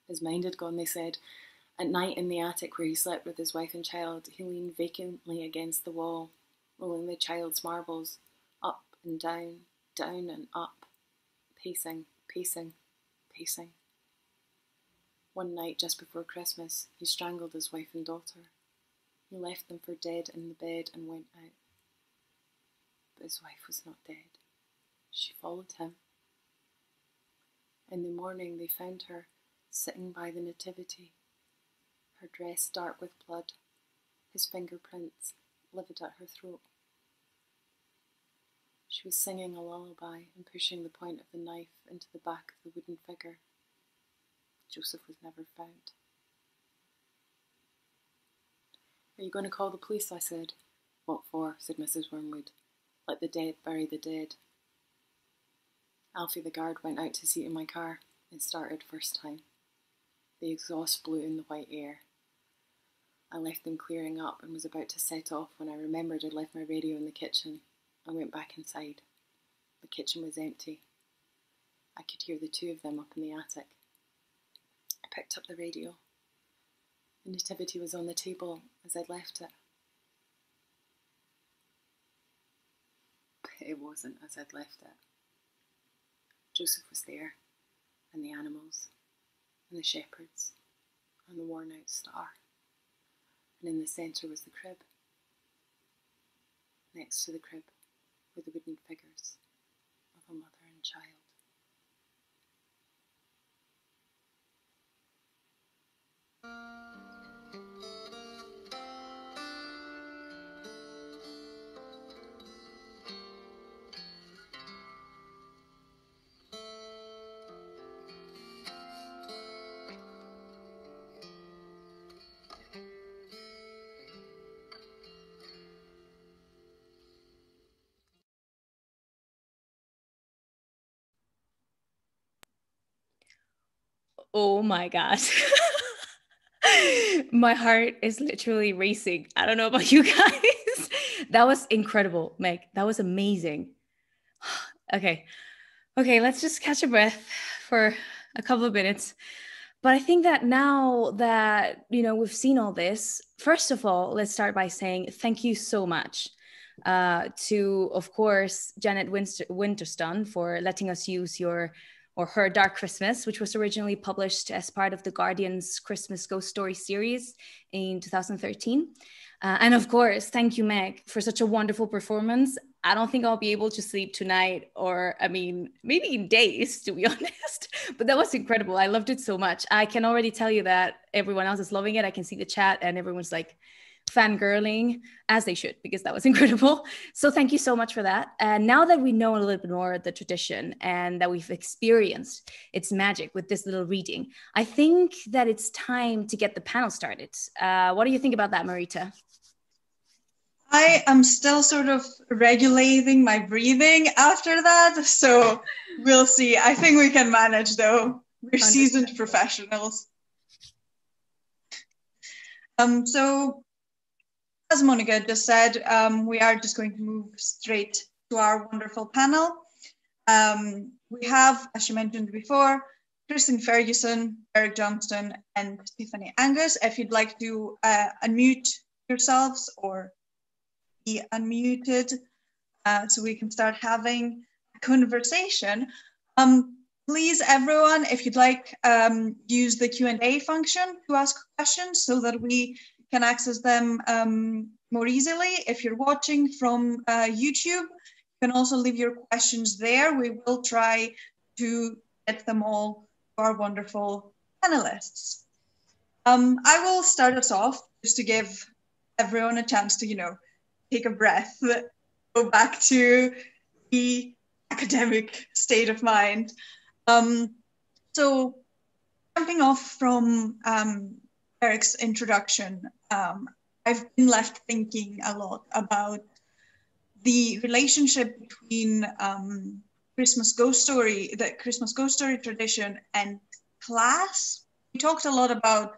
His mind had gone, they said. At night in the attic where he slept with his wife and child, he leaned vacantly against the wall, rolling the child's marbles up and down and up, pacing, pacing, pacing. One night just before Christmas, he strangled his wife and daughter. He left them for dead in the bed and went out. But his wife was not dead. She followed him. In the morning they found her sitting by the nativity, her dress dark with blood, his fingerprints livid at her throat. She was singing a lullaby and pushing the point of the knife into the back of the wooden figure. Joseph was never found. Are you going to call the police? I said. What for? Said Mrs. Wormwood. Let the dead bury the dead. Alfie the guard went out to seat in my car. It started first time. The exhaust blew in the white air. I left them clearing up and was about to set off when I remembered I'd left my radio in the kitchen. I went back inside. The kitchen was empty. I could hear the two of them up in the attic. I picked up the radio. The nativity was on the table as I'd left it. But it wasn't as I'd left it. Joseph was there, and the animals, and the shepherds, and the worn-out star. And in the centre was the crib. Next to the crib were the wooden figures of a mother and child. Oh my gosh. My heart is literally racing. I don't know about you guys. That was incredible, Meg. That was amazing. Okay, let's just catch a breath for a couple of minutes. But I think that now that, we've seen all this, first of all, let's start by saying thank you so much to, of course, Jeanette Winterson for letting us use her Dark Christmas, which was originally published as part of the Guardian's Christmas Ghost Story series in 2013. And of course, thank you, Meg, for such a wonderful performance. I don't think I'll be able to sleep tonight, or maybe in days, to be honest, but that was incredible. I loved it so much. I can already tell you that everyone else is loving it. I can see the chat and everyone's like fangirling, as they should, because that was incredible. So thank you so much for that. And now that we know a little bit more of the tradition and that we've experienced its magic with this little reading, I think that it's time to get the panel started. What do you think about that, Marita? I am still sort of regulating my breathing after that, so we'll see. I think we can manage, though. We're seasoned professionals. So, as Monica just said, we are just going to move straight to our wonderful panel. We have, as she mentioned before, Christine Ferguson, Eric Johnston, and Tiffany Angus. If you'd like to unmute yourselves or be unmuted so we can start having a conversation. Please, everyone, if you'd like, use the Q&A function to ask questions so that we can access them more easily. If you're watching from YouTube, you can also leave your questions there. We will try to get them all to our wonderful panelists. I will start us off just to give everyone a chance to, take a breath, go back to the academic state of mind. So jumping off from Eric's introduction, I've been left thinking a lot about the relationship between Christmas ghost story, the Christmas ghost story tradition, and class. He talked a lot about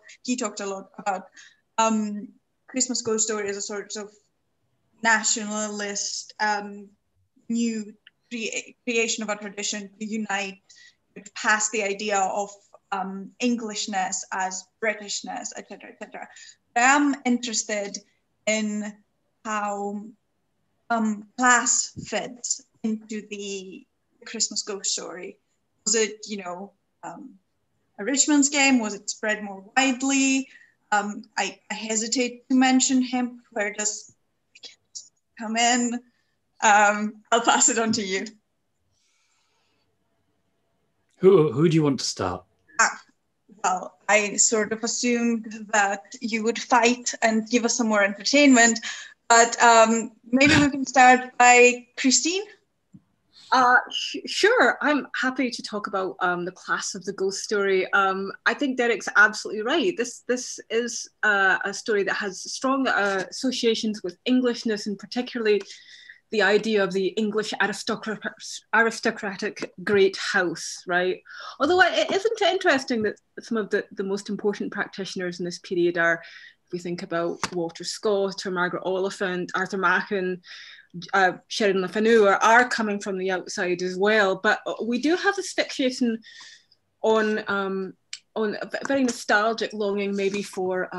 Christmas ghost story as a sort of nationalist new creation of a tradition to unite past the idea of Englishness as Britishness, etc., etc. I am interested in how class fits into the Christmas ghost story. Was it, a rich man's game? Was it spread more widely? I hesitate to mention him. Where does come in? I'll pass it on to you. Who do you want to start? Well, I sort of assumed that you would fight and give us some more entertainment, but maybe we can start by Christine. Sure, I'm happy to talk about the class of the ghost story. I think Derek's absolutely right. This is a story that has strong associations with Englishness, and particularly the idea of the English aristocratic great house, right? Although isn't it interesting that some of the most important practitioners in this period are, if we think about Walter Scott or Margaret Oliphant, Arthur Machen, Sheridan Le Fanu are coming from the outside as well. But we do have this fixation on a very nostalgic longing maybe for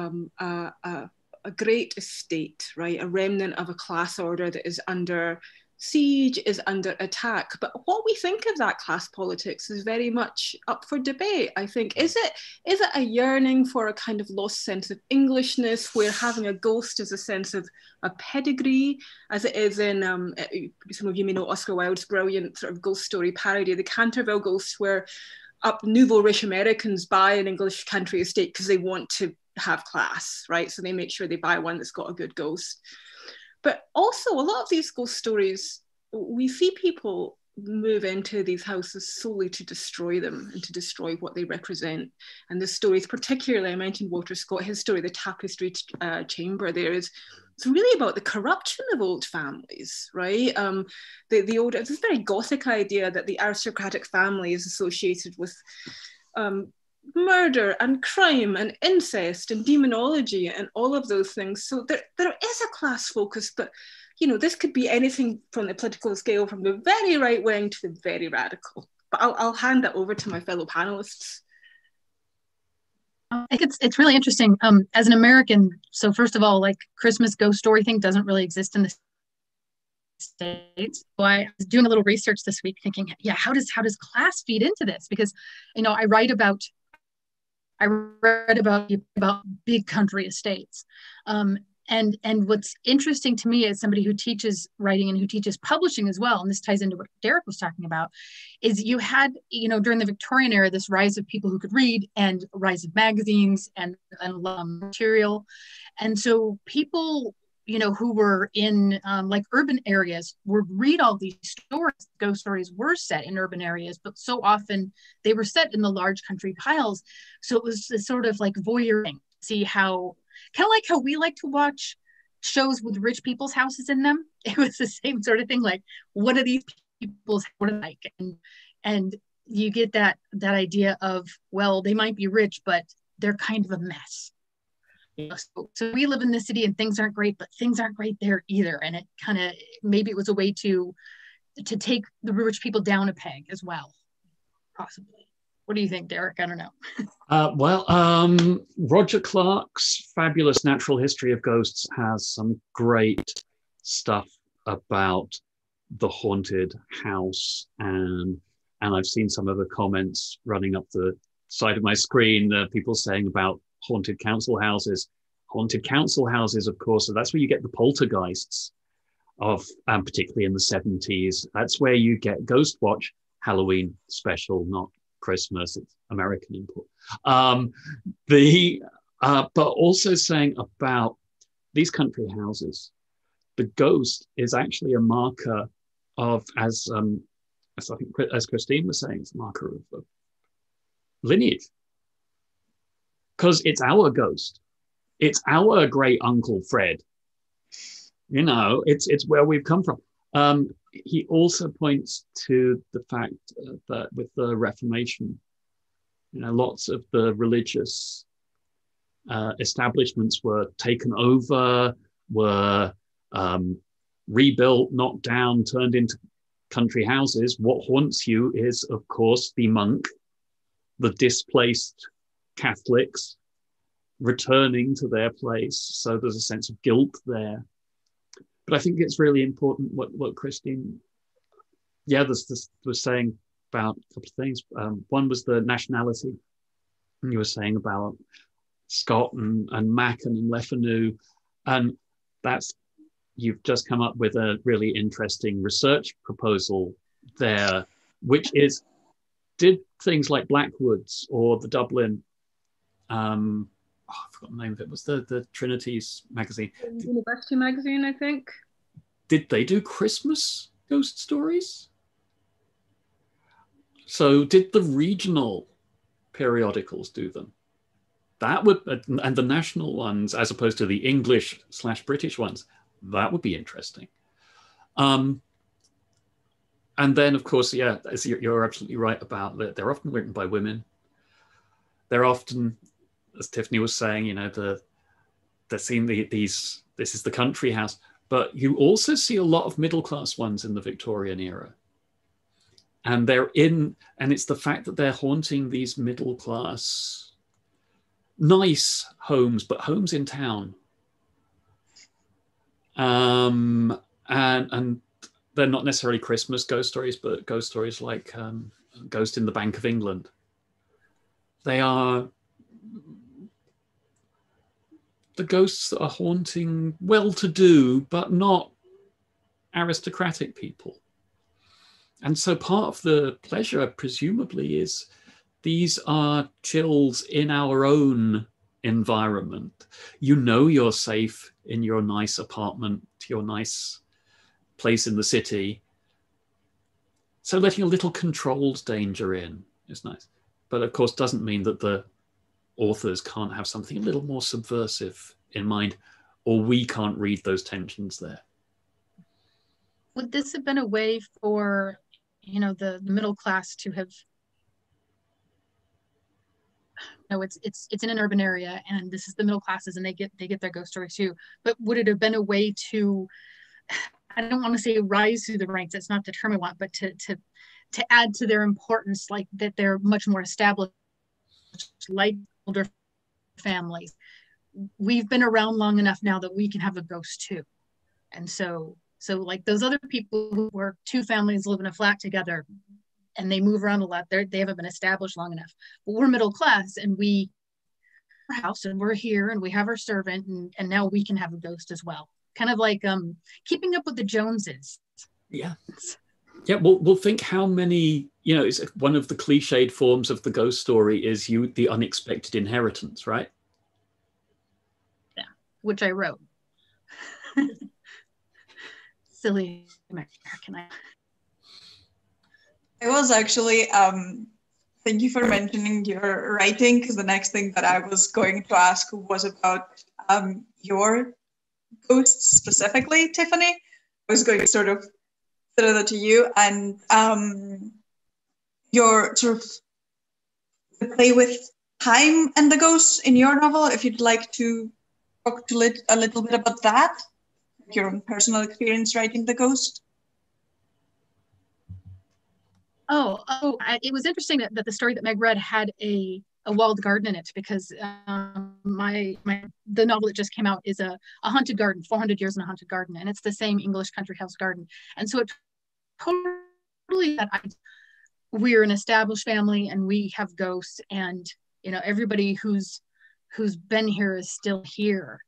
a great estate, right? A remnant of a class order that is under siege, is under attack. But what we think of that class politics is very much up for debate, I think. Is it a yearning for a kind of lost sense of Englishness, where having a ghost is a sense of a pedigree, as it is in, some of you may know Oscar Wilde's brilliant sort of ghost story parody, The Canterville Ghost, where nouveau rich Americans buy an English country estate because they want to have class, right? So they make sure they buy one that's got a good ghost. But also a lot of these ghost stories, we see people move into these houses solely to destroy them and to destroy what they represent. And the stories, particularly, I mentioned Walter Scott, his story, The Tapestry Chamber, it's really about the corruption of old families, right? The old, this very Gothic idea that the aristocratic family is associated with murder and crime and incest and demonology and all of those things. So there is a class focus, but this could be anything from the political scale, from the very right wing to the very radical. But I'll hand that over to my fellow panelists. I think it's really interesting as an American. So first of all, like Christmas ghost story thing doesn't really exist in the States. So I was doing a little research this week thinking, yeah, how does class feed into this? Because, I read about big country estates. And what's interesting to me as somebody who teaches writing and who teaches publishing as well, and this ties into what Derek was talking about, is you had, during the Victorian era, this rise of people who could read and rise of magazines and material. And so people, who were in like urban areas would read all these stories. Ghost stories were set in urban areas, but so often they were set in the large country piles. So it was sort of like voyeuring, see how, kind of like how we like to watch shows with rich people's houses in them. It was the same sort of thing. Like, what are these people's like? And you get that idea of, well, they might be rich, but they're kind of a mess. So we live in the city and things aren't great, but things aren't great there either. And it kind of, maybe it was a way to take the rich people down a peg as well, possibly. What do you think, Derek? I don't know. Roger Clark's fabulous Natural History of Ghosts has some great stuff about the haunted house, and I've seen some of the comments running up the side of my screen, people saying about haunted council houses. Haunted council houses, of course, so that's where you get the poltergeists of, particularly in the 70s. That's where you get Ghost Watch, Halloween special, not Christmas, it's American import. But also saying about these country houses, the ghost is actually a marker of, as I think, as Christine was saying, it's a marker of lineage. Because it's our ghost. It's our great Uncle Fred. You know, it's where we've come from. He also points to the fact that with the Reformation, you know, lots of the religious establishments were taken over, were rebuilt, knocked down, turned into country houses. What haunts you is, of course, the monk, the displaced Catholics returning to their place. So there's a sense of guilt there. But I think it's really important what Christine, was saying about a couple of things. One was the nationality. And you were saying about Scott and Macon and Lefanu. And you've just come up with a really interesting research proposal there, which is, did things like Blackwoods or the Dublin, I forgot the name of it, was the Trinities magazine. University magazine, I think. Did they do Christmas ghost stories? So did the regional periodicals do them? That would, and the national ones, as opposed to the English/British ones, that would be interesting. And then, of course, you're absolutely right about that. They're often written by women. They're often, as Tiffany was saying, you know, they're seeing this is the country house, but you also see a lot of middle-class ones in the Victorian era. And and it's the fact that they're haunting these middle-class, nice homes, but homes in town. And they're not necessarily Christmas ghost stories, but ghost stories like Ghost in the Bank of England. They are the ghosts that are haunting well-to-do, but not aristocratic people. And so part of the pleasure, presumably, is these are chills in our own environment. You know you're safe in your nice apartment, your nice place in the city. So letting a little controlled danger in is nice. But of course, doesn't mean that the authors can't have something a little more subversive in mind, or we can't read those tensions there. Would this have been a way for, you know, the middle class to have, no, it's in an urban area, and this is the middle classes, and they get their ghost stories too. But would it have been a way to, I don't want to say rise through the ranks, that's not the term I want, but to add to their importance, like that they're much more established, like older families. We've been around long enough now that we can have a ghost too. And so like those other people who were two families live in a flat together and they move around a lot, they haven't been established long enough. But we're middle class, and we our house, and we're here, and we have our servant, and now we can have a ghost as well. Kind of like keeping up with the Joneses. Yeah. Yeah, we'll think how many, you know, it's one of the cliched forms of the ghost story is the unexpected inheritance, right? Yeah, which I wrote. Silly American. I was actually, thank you for mentioning your writing, because the next thing that I was going to ask was about your ghosts specifically, Tiffany. I was going to sort of throw that to you, and your sort of the play with time and the ghosts in your novel, if you'd like to talk a little bit about that, your own personal experience writing the ghost. It was interesting that the story that Meg read had a walled garden in it, because the novel that just came out is a haunted garden, 400 years in a haunted garden, and it's the same English country house garden. And so it totally that we're an established family and we have ghosts, and everybody who's been here is still here.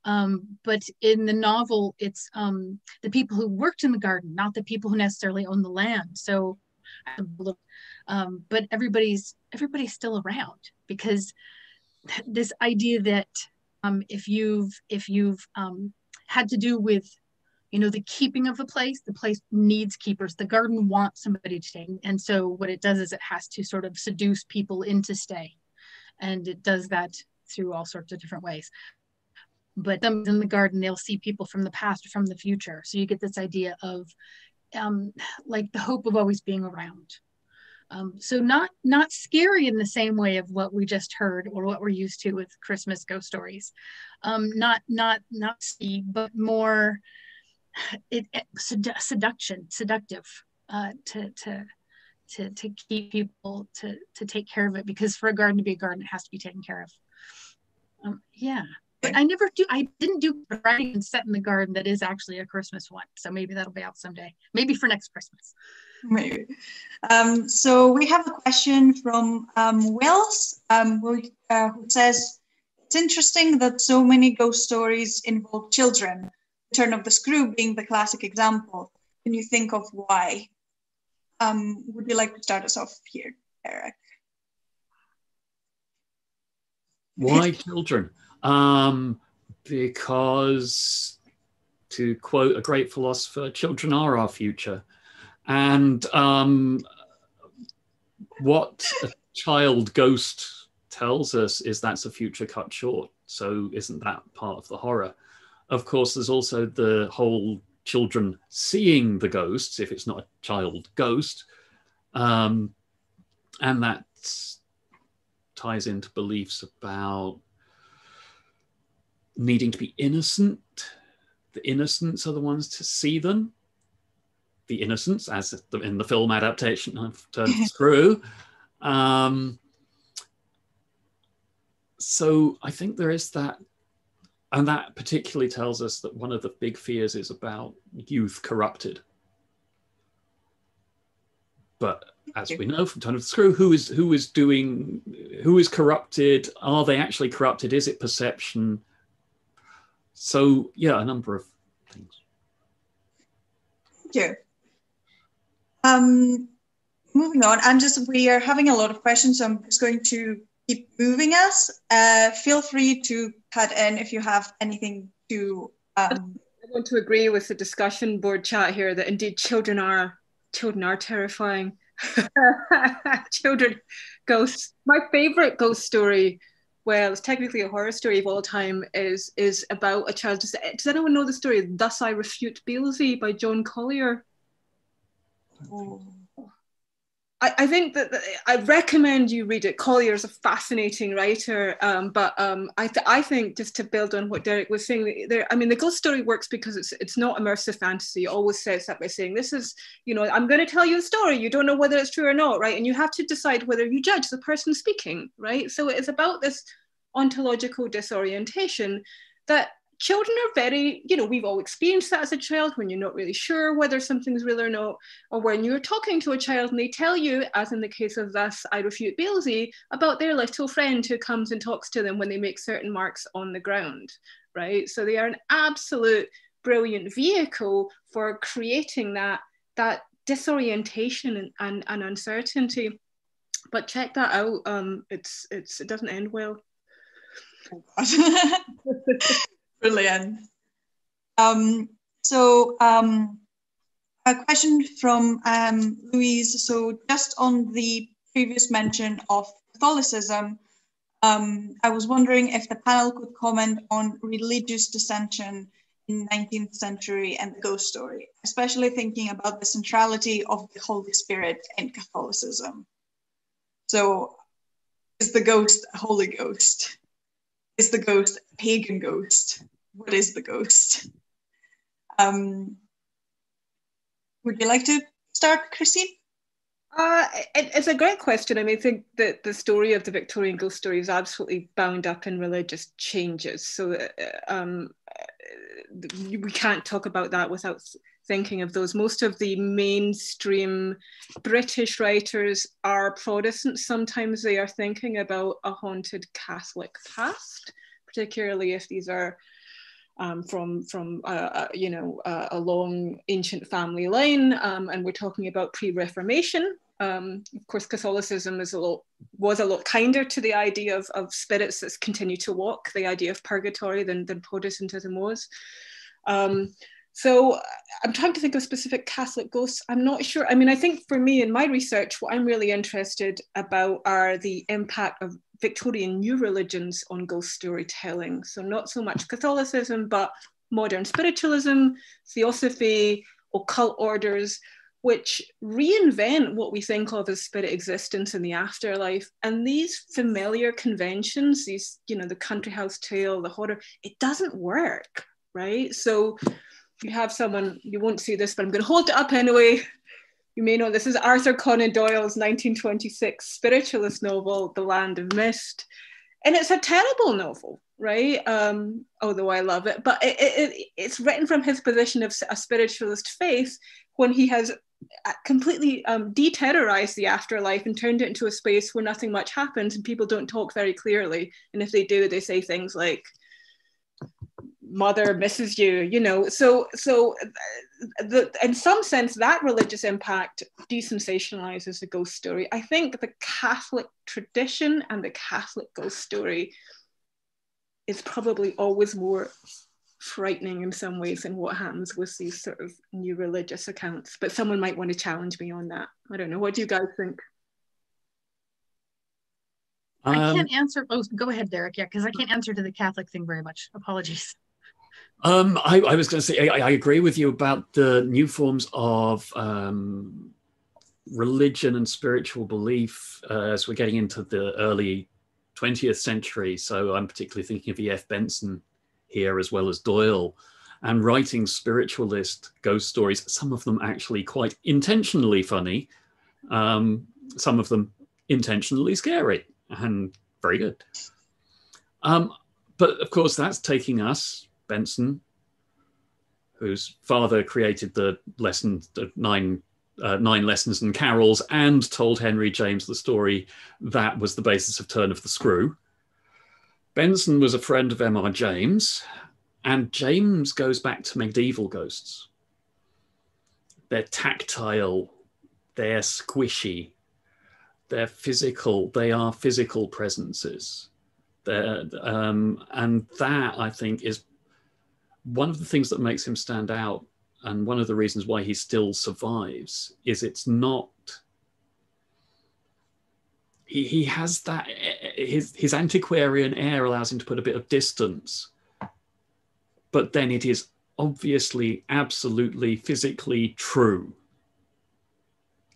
But in the novel, it's the people who worked in the garden, not the people who necessarily own the land. So but everybody's still around, because this idea that if you've had to do with the keeping of the place needs keepers. The garden wants somebody to stay, and so what it does is it has to sort of seduce people into stay, and it does that through all sorts of different ways. But in the garden, they'll see people from the past or from the future, so you get this idea of like the hope of always being around. So not scary in the same way of what we just heard or what we're used to with Christmas ghost stories. Not but more seductive to keep people to take care of it, because for a garden to be a garden, it has to be taken care of. Yeah. But I didn't do writing and set in the garden that is actually a Christmas one. So maybe that'll be out someday. Maybe for next Christmas. Maybe. So we have a question from Wells, who says, it's interesting that so many ghost stories involve children, the turn of the screw being the classic example. Can you think of why? Would you like to start us off here, Eric? Why children? Because, to quote a great philosopher, children are our future. And what a child ghost tells us is that's a future cut short. So isn't that part of the horror? Of course, there's also the whole children seeing the ghosts, if it's not a child ghost. And that ties into beliefs about needing to be innocent. The innocents are the ones to see them. The innocents, as in the film adaptation of Turned the Screw. So I think there is that, and that particularly tells us that one of the big fears is about youth corrupted. But as we know from Turned the Screw, who is corrupted? Are they actually corrupted? Is it perception? So yeah, a number of things. Thank you. Moving on, we are having a lot of questions, so I'm just going to keep moving us. Feel free to cut in if you have anything to. I want to agree with the discussion board chat here that indeed children are terrifying. Children, ghosts. My favorite ghost story, well, it's technically a horror story of all time, is about a child. Does anyone know the story Thus I Refute Beelzy by John Collier? Oh. I think that I recommend you read it. Collier's a fascinating writer, but I think, just to build on what Derek was saying, the ghost story works because it's not immersive fantasy. It always sets up by saying, this is, I'm going to tell you a story. You don't know whether it's true or not, right? And you have to decide whether you judge the person speaking, right? So it's about this ontological disorientation that children are very, we've all experienced that as a child, when you're not really sure whether something's real or not, or when you're talking to a child and they tell you, as in the case of Thus I Refute Beelzy, about their little friend who comes and talks to them when they make certain marks on the ground, right? So they are an absolute brilliant vehicle for creating that disorientation and uncertainty. But check that out. It doesn't end well. Oh God. Brilliant. A question from Louise. So just on the previous mention of Catholicism, I was wondering if the panel could comment on religious dissension in 19th century and the ghost story, especially thinking about the centrality of the Holy Spirit in Catholicism. So is the ghost a holy ghost? Is the ghost a pagan ghost? What is the ghost? Would you like to start, Christine? It's a great question. I mean, I think that the story of the Victorian ghost story is absolutely bound up in religious changes. So we can't talk about that without thinking of those. Most of the mainstream British writers are Protestants. Sometimes they are thinking about a haunted Catholic past, particularly if these are from a long ancient family line, and we're talking about pre-Reformation. Of course, Catholicism was a lot kinder to the idea of spirits that continue to walk, the idea of purgatory than Protestantism was. So I'm trying to think of specific Catholic ghosts. I'm not sure. I mean, I think for me in my research, what I'm really interested about are the impact of Victorian new religions on ghost storytelling. So not so much Catholicism, but modern spiritualism, theosophy, occult orders, which reinvent what we think of as spirit existence in the afterlife. And these familiar conventions, these, the country house tale, the horror, it doesn't work, right? So you have someone, you won't see this, but I'm going to hold it up anyway. You may know this is Arthur Conan Doyle's 1926 spiritualist novel, The Land of Mist. And it's a terrible novel, right? Although I love it. But it's written from his position of a spiritualist faith when he has completely deterrorized the afterlife and turned it into a space where nothing much happens and people don't talk very clearly. And if they do, they say things like, mother misses you, so in some sense that religious impact desensationalizes the ghost story. I think the Catholic tradition and the Catholic ghost story is probably always more frightening in some ways than what happens with these sort of new religious accounts, but someone might want to challenge me on that. I don't know, what do you guys think? I can't answer. Oh, go ahead, Derek. Yeah, because I can't answer to the Catholic thing very much. Apologies. I was going to say, I agree with you about the new forms of religion and spiritual belief as we're getting into the early 20th century. So I'm particularly thinking of E.F. Benson here, as well as Doyle, and writing spiritualist ghost stories, some of them actually quite intentionally funny, some of them intentionally scary and very good. But of course, that's taking us, Benson, whose father created the nine lessons and carols and told Henry James the story that was the basis of Turn of the Screw. Benson was a friend of M.R. James, and James goes back to medieval ghosts. They're tactile, they're squishy, they're physical, they are physical presences. And that, I think, is one of the things that makes him stand out, and one of the reasons why he still survives, is it's not, he has that, his antiquarian air allows him to put a bit of distance, but then it is obviously absolutely physically true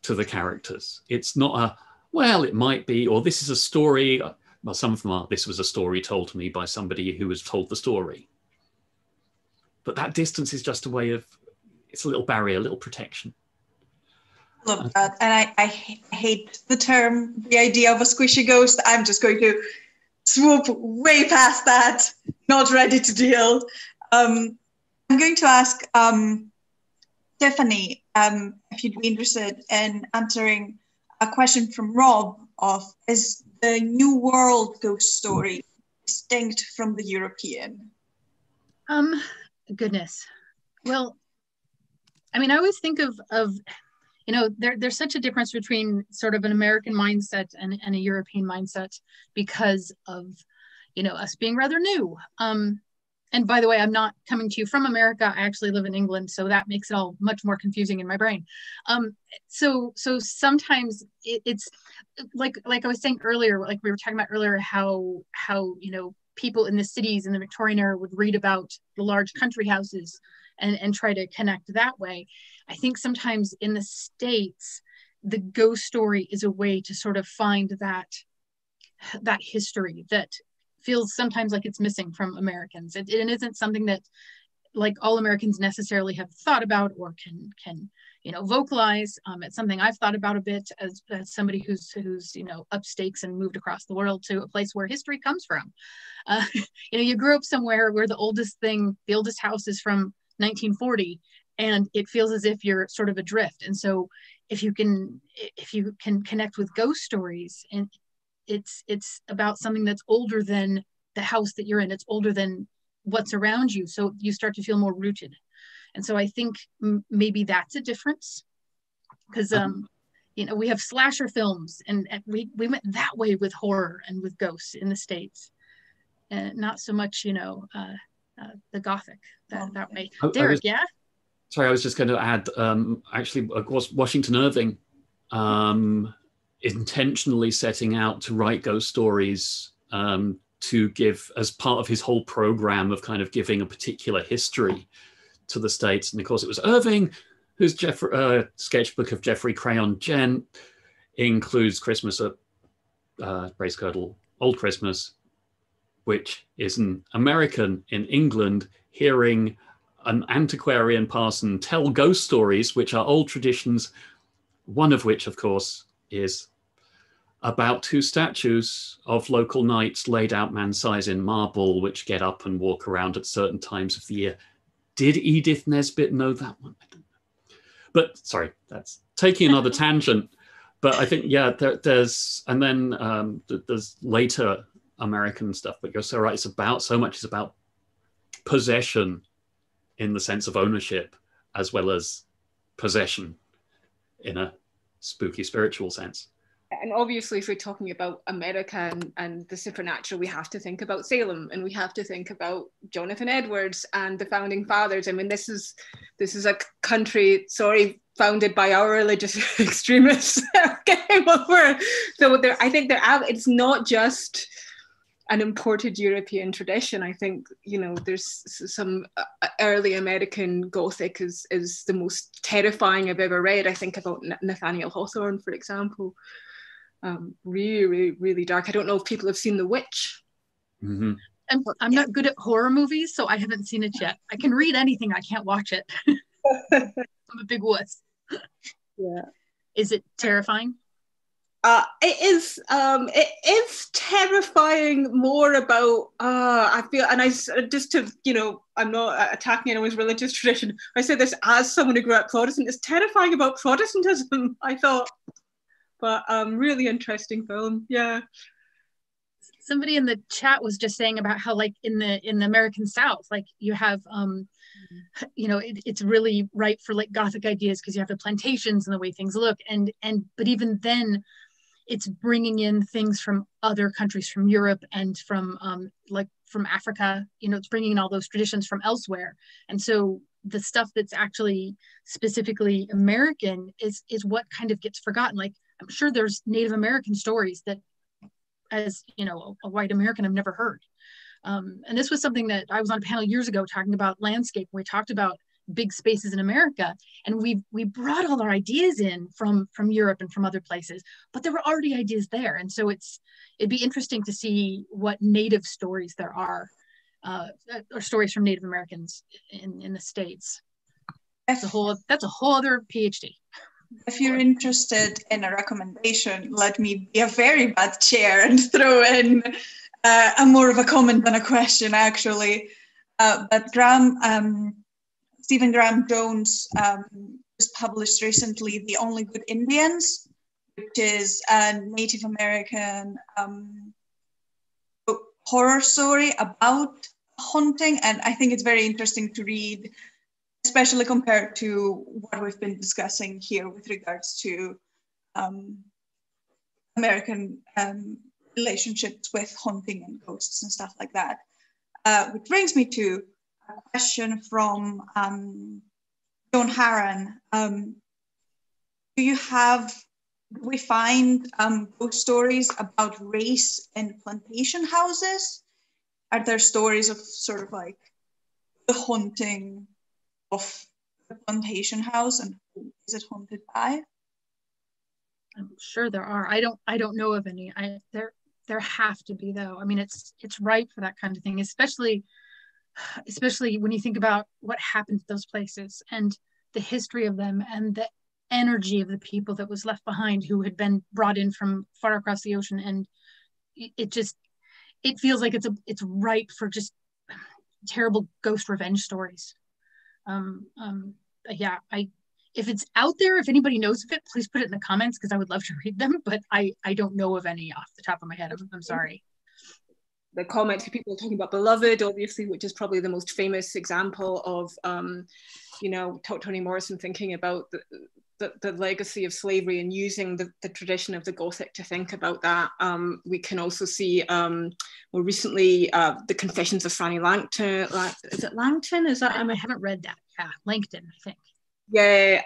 to the characters. It's not a, well, it might be, or this is a story. Well, some of them are, this was a story told to me by somebody who was told the story. But that distance is just a way of, it's a little barrier, a little protection. I love that. And I hate the term, the idea of a squishy ghost. I'm just going to swoop way past that, not ready to deal. I'm going to ask Tiffany if you'd be interested in answering a question from Rob of, is the New World ghost story distinct from the European? Goodness. Well, I mean, I always think of there's such a difference between sort of an American mindset and a European mindset because of, us being rather new. And by the way, I'm not coming to you from America. I actually live in England, so that makes it all much more confusing in my brain. So sometimes it's like I was saying earlier, like we were talking about earlier, how people in the cities in the Victorian era would read about the large country houses and try to connect that way. I think sometimes in the States, the ghost story is a way to sort of find that history that feels sometimes like it's missing from Americans. It isn't something that like all Americans necessarily have thought about or can vocalize. It's something I've thought about a bit as somebody who's up stakes and moved across the world to a place where history comes from. You grew up somewhere where the oldest house is from 1940, and it feels as if you're sort of adrift. And so if you can connect with ghost stories, and it's about something that's older than the house that you're in, it's older than what's around you, so you start to feel more rooted. And so I think maybe that's a difference, because we have slasher films, and we went that way with horror and with ghosts in the States, and not so much the Gothic that way. Derek, yeah. Sorry, I was just going to add, actually, of course, Washington Irving intentionally setting out to write ghost stories to give, as part of his whole program of kind of giving a particular history to the States. And of course, it was Irving, whose sketchbook of Jeffrey Crayon Gent includes Christmas at Bracegirdle, Old Christmas, which is an American in England hearing an antiquarian parson tell ghost stories, which are old traditions, one of which, of course, is about two statues of local knights laid out man-size in marble, which get up and walk around at certain times of the year. Did Edith Nesbit know that one? I don't know. But sorry, that's taking another tangent. But I think, yeah, there's later American stuff, but you're so right, it's about possession in the sense of ownership, as well as possession in a spooky spiritual sense. And obviously, if we're talking about America and the supernatural, we have to think about Salem, and we have to think about Jonathan Edwards and the founding fathers. I mean, this is a country, founded by our religious extremists. Came over. So I think it's not just an imported European tradition. I think, there's some early American Gothic is the most terrifying I've ever read. I think about Nathaniel Hawthorne, for example. Really, really dark. I don't know if people have seen The Witch. Mm-hmm. I'm not good at horror movies, so I haven't seen it yet. I can read anything, I can't watch it. I'm a big wuss. Yeah. Is it terrifying? It is terrifying. More about I feel, and I'm not attacking anyone's religious tradition. I say this as someone who grew up Protestant. It's terrifying about Protestantism, I thought. But really interesting film. Yeah. Somebody in the chat was just saying about how, like, in the American South, like, you have it's really ripe for like Gothic ideas because you have the plantations and the way things look, but even then it's bringing in things from other countries, from Europe and from Africa. It's bringing in all those traditions from elsewhere. And so the stuff that's actually specifically American is what kind of gets forgotten. Like, I'm sure there's Native American stories that, as a white American, I've never heard. And this was something that I was on a panel years ago talking about landscape. We talked about big spaces in America, and we brought all our ideas in from Europe and from other places, but there were already ideas there. And so it'd be interesting to see what native stories there are, or stories from Native Americans in the States. That's a whole other PhD. If you're interested in a recommendation, let me be a very bad chair and throw in a more of a comment than a question, actually. But Stephen Graham Jones just published recently The Only Good Indians, which is a Native American horror story about haunting. And I think it's very interesting to read, especially compared to what we've been discussing here with regards to American relationships with haunting and ghosts and stuff like that. Which brings me to a question from John Harron. Do we find ghost stories about race in plantation houses? are there stories of sort of like the haunting of the plantation house, and who is it haunted by? I'm sure there are. I don't know of any. There have to be, though. I mean, it's ripe for that kind of thing, especially when you think about what happened to those places and the history of them and the energy of the people that was left behind who had been brought in from far across the ocean. And it feels like it's ripe for just terrible ghost revenge stories. Yeah, if it's out there, if anybody knows of it, please put it in the comments, because I would love to read them, but I don't know of any off the top of my head. I'm sorry. The comments, people are talking about Beloved, obviously, which is probably the most famous example of, Toni Morrison thinking about the legacy of slavery and using the tradition of the Gothic to think about that. We can also see more recently the Confessions of Fanny Langton. Is it Langton? Is that? I haven't read that. Yeah, Langton, I think. Yeah,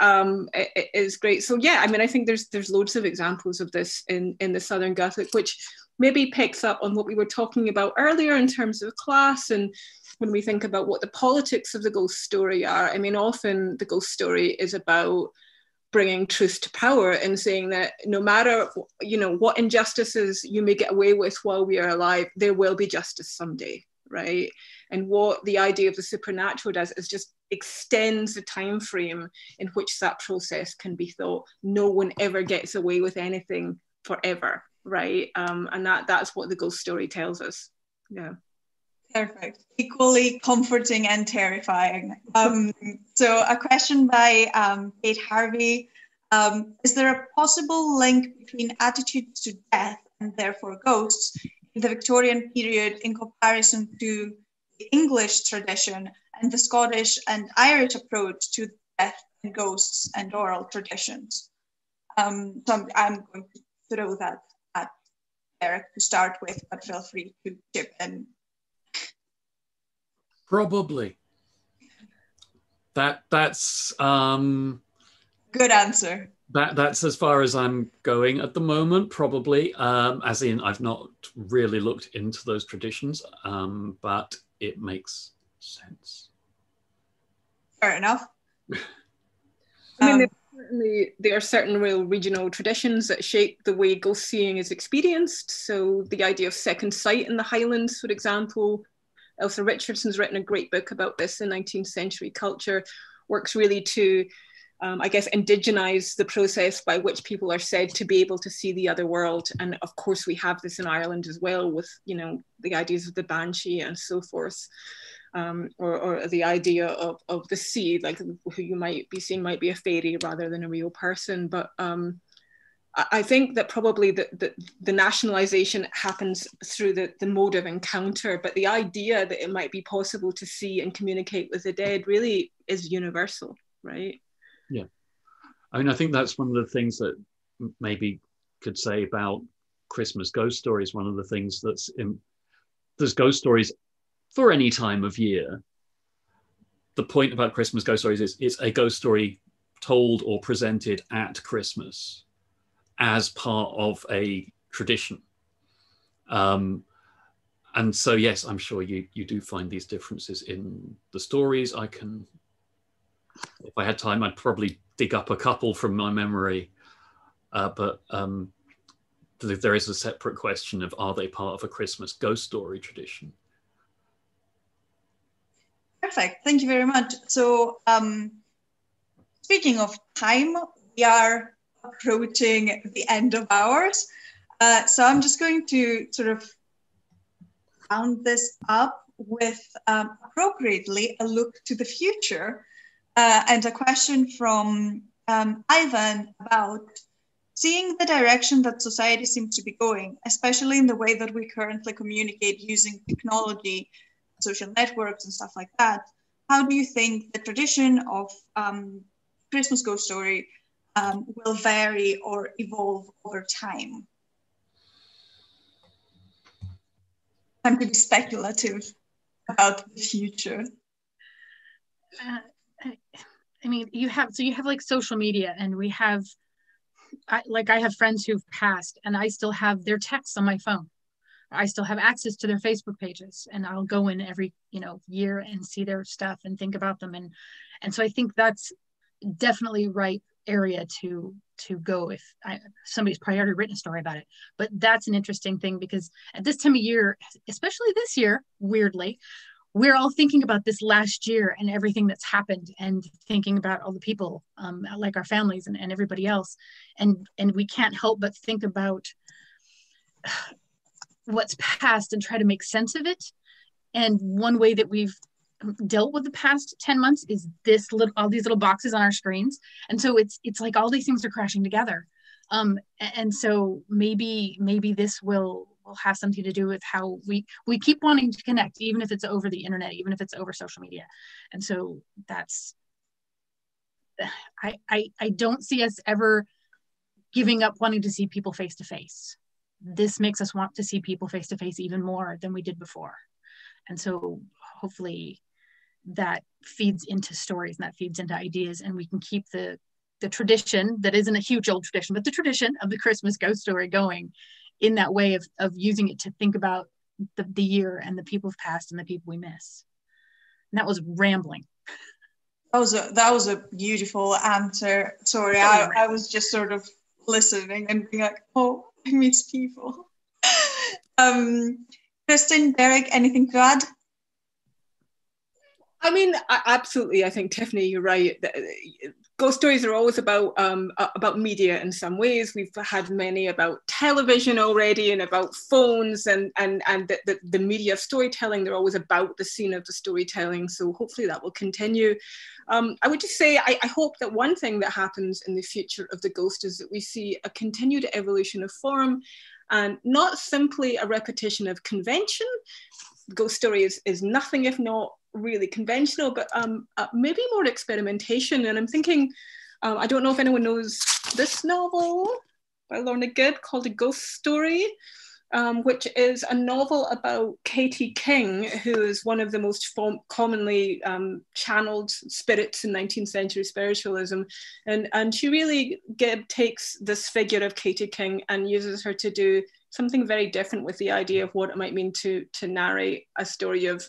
it is great. So yeah, I mean, I think there's loads of examples of this in the Southern Gothic, which maybe picks up on what we were talking about earlier in terms of class. And when we think about what the politics of the ghost story are, I mean, often the ghost story is about bringing truth to power and saying that no matter, what injustices you may get away with while we are alive, there will be justice someday, right? And what the idea of the supernatural does is just extends the time frame in which that process can be thought. No one ever gets away with anything forever, right? And that's what the ghost story tells us. Yeah. Perfect. Equally comforting and terrifying. So a question by Kate Harvey. Is there a possible link between attitudes to death and therefore ghosts in the Victorian period in comparison to the English tradition and the Scottish and Irish approach to death and ghosts and oral traditions? So I'm going to throw that at Derek to start with, but feel free to chip in. Probably. That's good answer. That's as far as I'm going at the moment, probably. As in, I've not really looked into those traditions, but it makes sense. Fair enough. I mean, there are certain real regional traditions that shape the way ghost seeing is experienced. So the idea of second sight in the Highlands, for example, Elsa Richardson's written a great book about this in 19th century culture, works really to, I guess, indigenize the process by which people are said to be able to see the other world. And of course, we have this in Ireland as well with, the ideas of the banshee and so forth, or the idea of the sea, like who you might be seeing might be a fairy rather than a real person. But I think that probably the nationalization happens through the mode of encounter, but the idea that it might be possible to see and communicate with the dead really is universal, right? Yeah. I mean, I think that's one of the things that maybe could say about Christmas ghost stories. One of the things there's ghost stories for any time of year. The point about Christmas ghost stories is it's a ghost story told or presented at Christmas as part of a tradition. And so, yes, I'm sure you do find these differences in the stories. If I had time, I'd probably dig up a couple from my memory. But there is a separate question of, are they part of a Christmas ghost story tradition? Perfect, thank you very much. So speaking of time, we are approaching the end of ours. So I'm just going to sort of round this up with appropriately a look to the future and a question from Ivan about seeing the direction that society seems to be going, especially in the way that we currently communicate using technology, social networks and stuff like that. How do you think the tradition of Christmas ghost story will vary or evolve over time? I'm to be speculative about the future. I mean, you have like social media, and we have, I have friends who've passed, and I still have their texts on my phone. I still have access to their Facebook pages, and I'll go in every, year and see their stuff and think about them. And so I think that's definitely right area to go if somebody's probably already written a story about it. But that's an interesting thing, because at this time of year, especially this year, weirdly, we're all thinking about this last year and everything that's happened, and thinking about all the people, like our families and everybody else. And we can't help but think about what's past and try to make sense of it. And one way that we've dealt with the past 10 months is all these little boxes on our screens. And so it's like all these things are crashing together. And so maybe this will have something to do with how we keep wanting to connect, even if it's over the internet, even if it's over social media. And so I don't see us ever giving up wanting to see people face to face. This makes us want to see people face to face even more than we did before. And so hopefully that feeds into stories, and that feeds into ideas, and we can keep the tradition that isn't a huge old tradition, but the tradition of the Christmas ghost story going in that way of using it to think about the year and the people of past and the people we miss. And that was rambling. That was a beautiful answer. Sorry, I was just sort of listening and being like, oh, I miss people. Kristen, Derek, anything to add? I mean, absolutely. I think, Tiffany, you're right. Ghost stories are always about media in some ways. We've had many about television already, and about phones, and the media of storytelling. They're always about the scene of the storytelling. So hopefully that will continue. I would just say, I hope that one thing that happens in the future of the ghost is that we see a continued evolution of form, and not simply a repetition of convention. Ghost story is nothing if not really conventional, but maybe more experimentation. And I'm thinking, I don't know if anyone knows this novel by Lorna Good called A Ghost Story, which is a novel about Katie King, who is one of the most commonly channeled spirits in 19th century spiritualism. And she really takes this figure of Katie King and uses her to do something very different with the idea of what it might mean to narrate a story of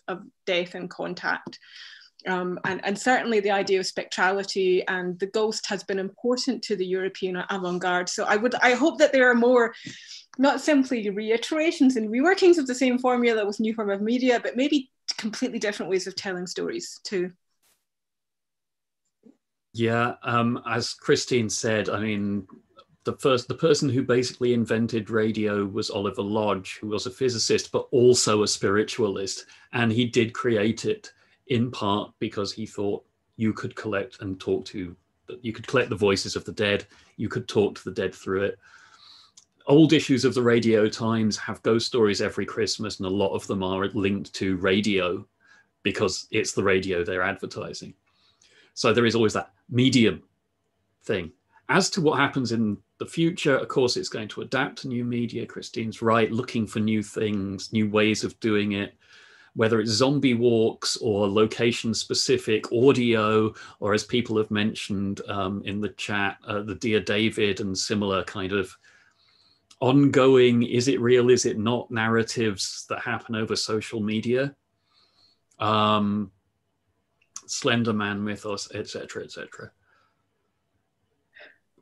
death and contact. And certainly the idea of spectrality and the ghost has been important to the European avant-garde. So I hope that there are more, not simply reiterations and reworkings of the same formula with new form of media, but maybe completely different ways of telling stories too. Yeah, as Christine said, I mean, the person who basically invented radio was Oliver Lodge, who was a physicist, but also a spiritualist. And he did create it in part because he thought you could collect the voices of the dead, you could talk to the dead through it. Old issues of the Radio Times have ghost stories every Christmas, and a lot of them are linked to radio because it's the radio they're advertising. So there is always that medium thing. As to what happens in the future, of course, it's going to adapt to new media. Christine's right, looking for new things, new ways of doing it, whether it's zombie walks or location-specific audio, or as people have mentioned in the chat, the Dear David and similar kind of ongoing, is it real, is it not, narratives that happen over social media, Slender Man mythos, etc., etc.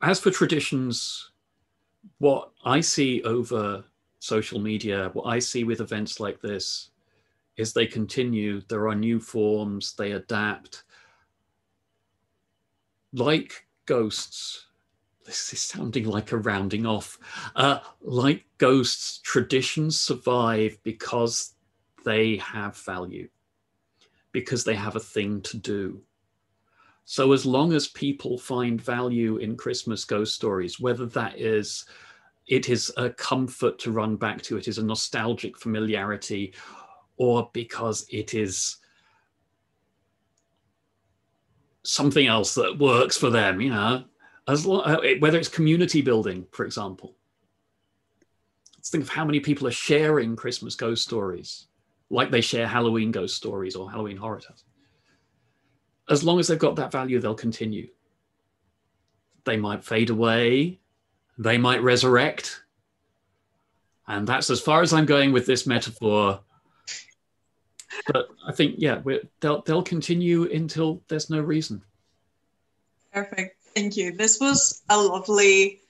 As for traditions, what I see over social media, what I see with events like this, is they continue. There are new forms, they adapt. Like ghosts, this is sounding like a rounding off. Like ghosts, traditions survive because they have value, because they have a thing to do. So as long as people find value in Christmas ghost stories, whether that is, it is a comfort to run back to, it is a nostalgic familiarity, or because it is something else that works for them, you know, whether it's community building, for example. Let's think of how many people are sharing Christmas ghost stories, like they share Halloween ghost stories or Halloween horror tales. As long as they've got that value, they'll continue. They might fade away, they might resurrect, And that's as far as I'm going with this metaphor. But I think, yeah, they'll continue until there's no reason. Perfect. Thank you. This was a lovely,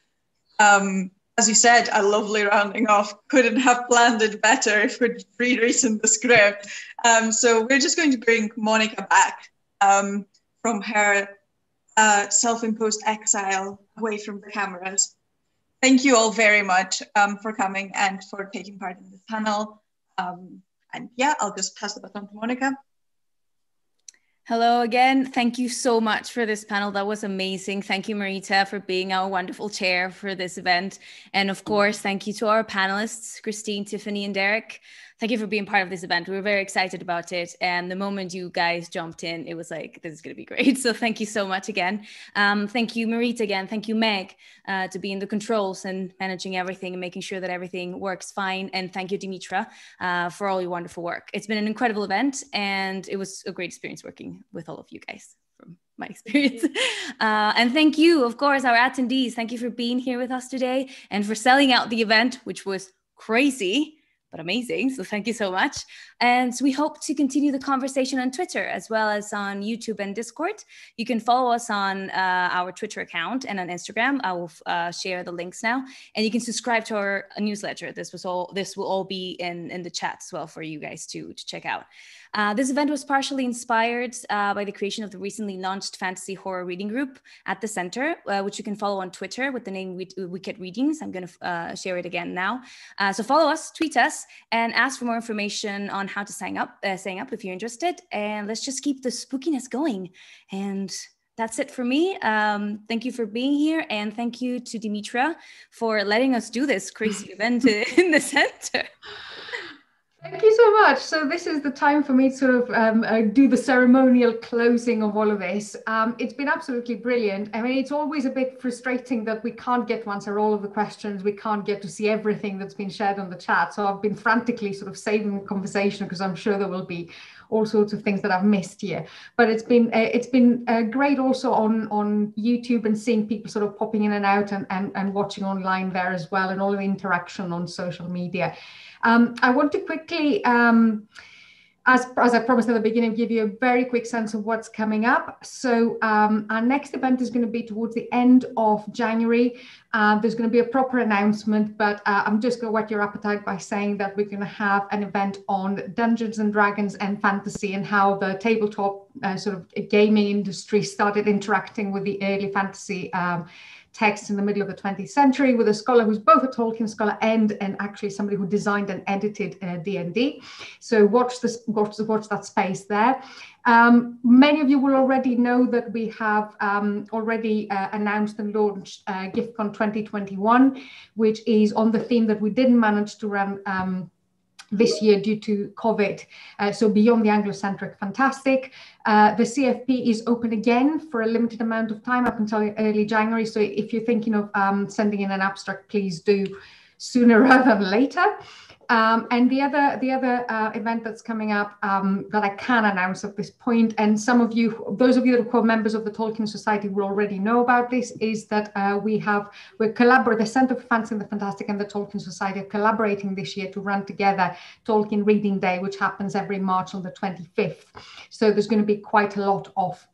as you said, a lovely rounding off. Couldn't have planned it better if we'd rewritten the script. So we're just going to bring Monica back from her self-imposed exile away from the cameras. Thank you all very much for coming and for taking part in this panel. And yeah, I'll just pass the baton to Monica. Hello again. Thank you so much for this panel. That was amazing. Thank you, Marita, for being our wonderful chair for this event. And of course, thank you to our panelists, Christine, Tiffany, and Derek. Thank you for being part of this event. We were very excited about it. And the moment you guys jumped in, it was like, this is going to be great. So thank you so much again. Thank you, Marita, again. Thank you, Meg, to be in the controls and managing everything and making sure that everything works fine. And thank you, Dimitra, for all your wonderful work. It's been an incredible event, and it was a great experience working with all of you guys from my experience. And thank you, of course, our attendees. Thank you for being here with us today and for selling out the event, which was crazy, but amazing. So thank you so much. And we hope to continue the conversation on Twitter as well as on YouTube and Discord. You can follow us on our Twitter account and on Instagram. I will share the links now. And you can subscribe to our newsletter. This will all be in the chat as well for you guys to check out. This event was partially inspired by the creation of the recently launched fantasy horror reading group at the center, which you can follow on Twitter with the name Wicked Readings. I'm going to share it again now. So follow us, tweet us, and ask for more information on how to sign up if you're interested. And let's just keep the spookiness going. And that's it for me. Thank you for being here. And thank you to Dimitra for letting us do this crazy event in the center. Thank you so much. So this is the time for me to sort of do the ceremonial closing of all of this. It's been absolutely brilliant. I mean, it's always a bit frustrating that we can't get to answer all of the questions. We can't get to see everything that's been shared on the chat. So I've been frantically sort of saving the conversation because I'm sure there will be all sorts of things that I've missed here. But it's been great also on YouTube and seeing people sort of popping in and out and watching online there as well, and all the interaction on social media. I want to quickly, as I promised at the beginning, give you a very quick sense of what's coming up. So our next event is going to be towards the end of January. There's going to be a proper announcement, but I'm just going to whet your appetite by saying that we're going to have an event on Dungeons and Dragons and fantasy, and how the tabletop sort of gaming industry started interacting with the early fantasy text in the middle of the 20th century, with a scholar who's both a Tolkien scholar and actually somebody who designed and edited D&D. So watch that space there. Many of you will already know that we have already announced and launched GiftCon 2021, which is on the theme that we didn't manage to run this year due to COVID. So beyond the Anglo-centric fantastic. The CFP is open again for a limited amount of time up until early January. So if you're thinking of sending in an abstract, please do sooner rather than later. And the other event that's coming up that I can announce at this point, and some of you, those of you that are members of the Tolkien Society will already know about this, is that we're collaborating, the Centre for Fantasy and the Fantastic and the Tolkien Society are collaborating this year to run together Tolkien Reading Day, which happens every March on the 25th. So there's going to be quite a lot of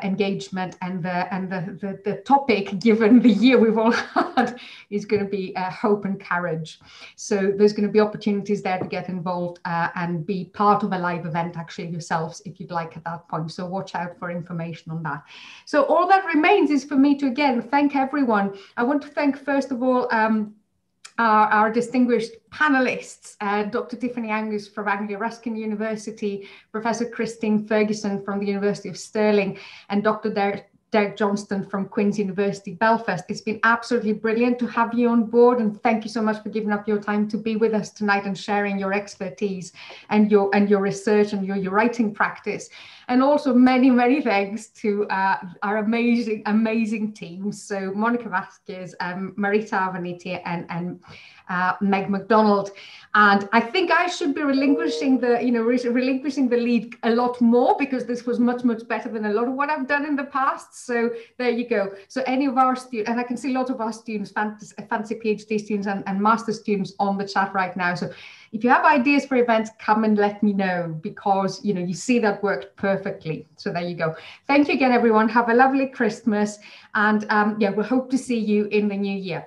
engagement, and the topic, given the year we've all had, is going to be hope and courage. So there's going to be opportunities there to get involved and be part of a live event actually yourselves if you'd like at that point. So watch out for information on that. So all that remains is for me to again thank everyone. I want to thank first of all our distinguished panelists, Dr. Tiffany Angus from Anglia Ruskin University, Professor Christine Ferguson from the University of Stirling, and Dr. Derek Johnston from Queen's University, Belfast. It's been absolutely brilliant to have you on board, and thank you so much for giving up your time to be with us tonight and sharing your expertise and your research and your writing practice. And also many thanks to our amazing teams. So Monica Vasquez, Marita Avaniti, and Meg MacDonald. And I think I should be relinquishing the lead a lot more, because this was much better than a lot of what I've done in the past. So there you go. So any of our students, and I can see a lot of our students, fancy PhD students and master students on the chat right now. So if you have ideas for events, come and let me know, because you see that worked perfectly. So there you go. Thank you again, everyone. Have a lovely Christmas, and yeah, we'll hope to see you in the new year.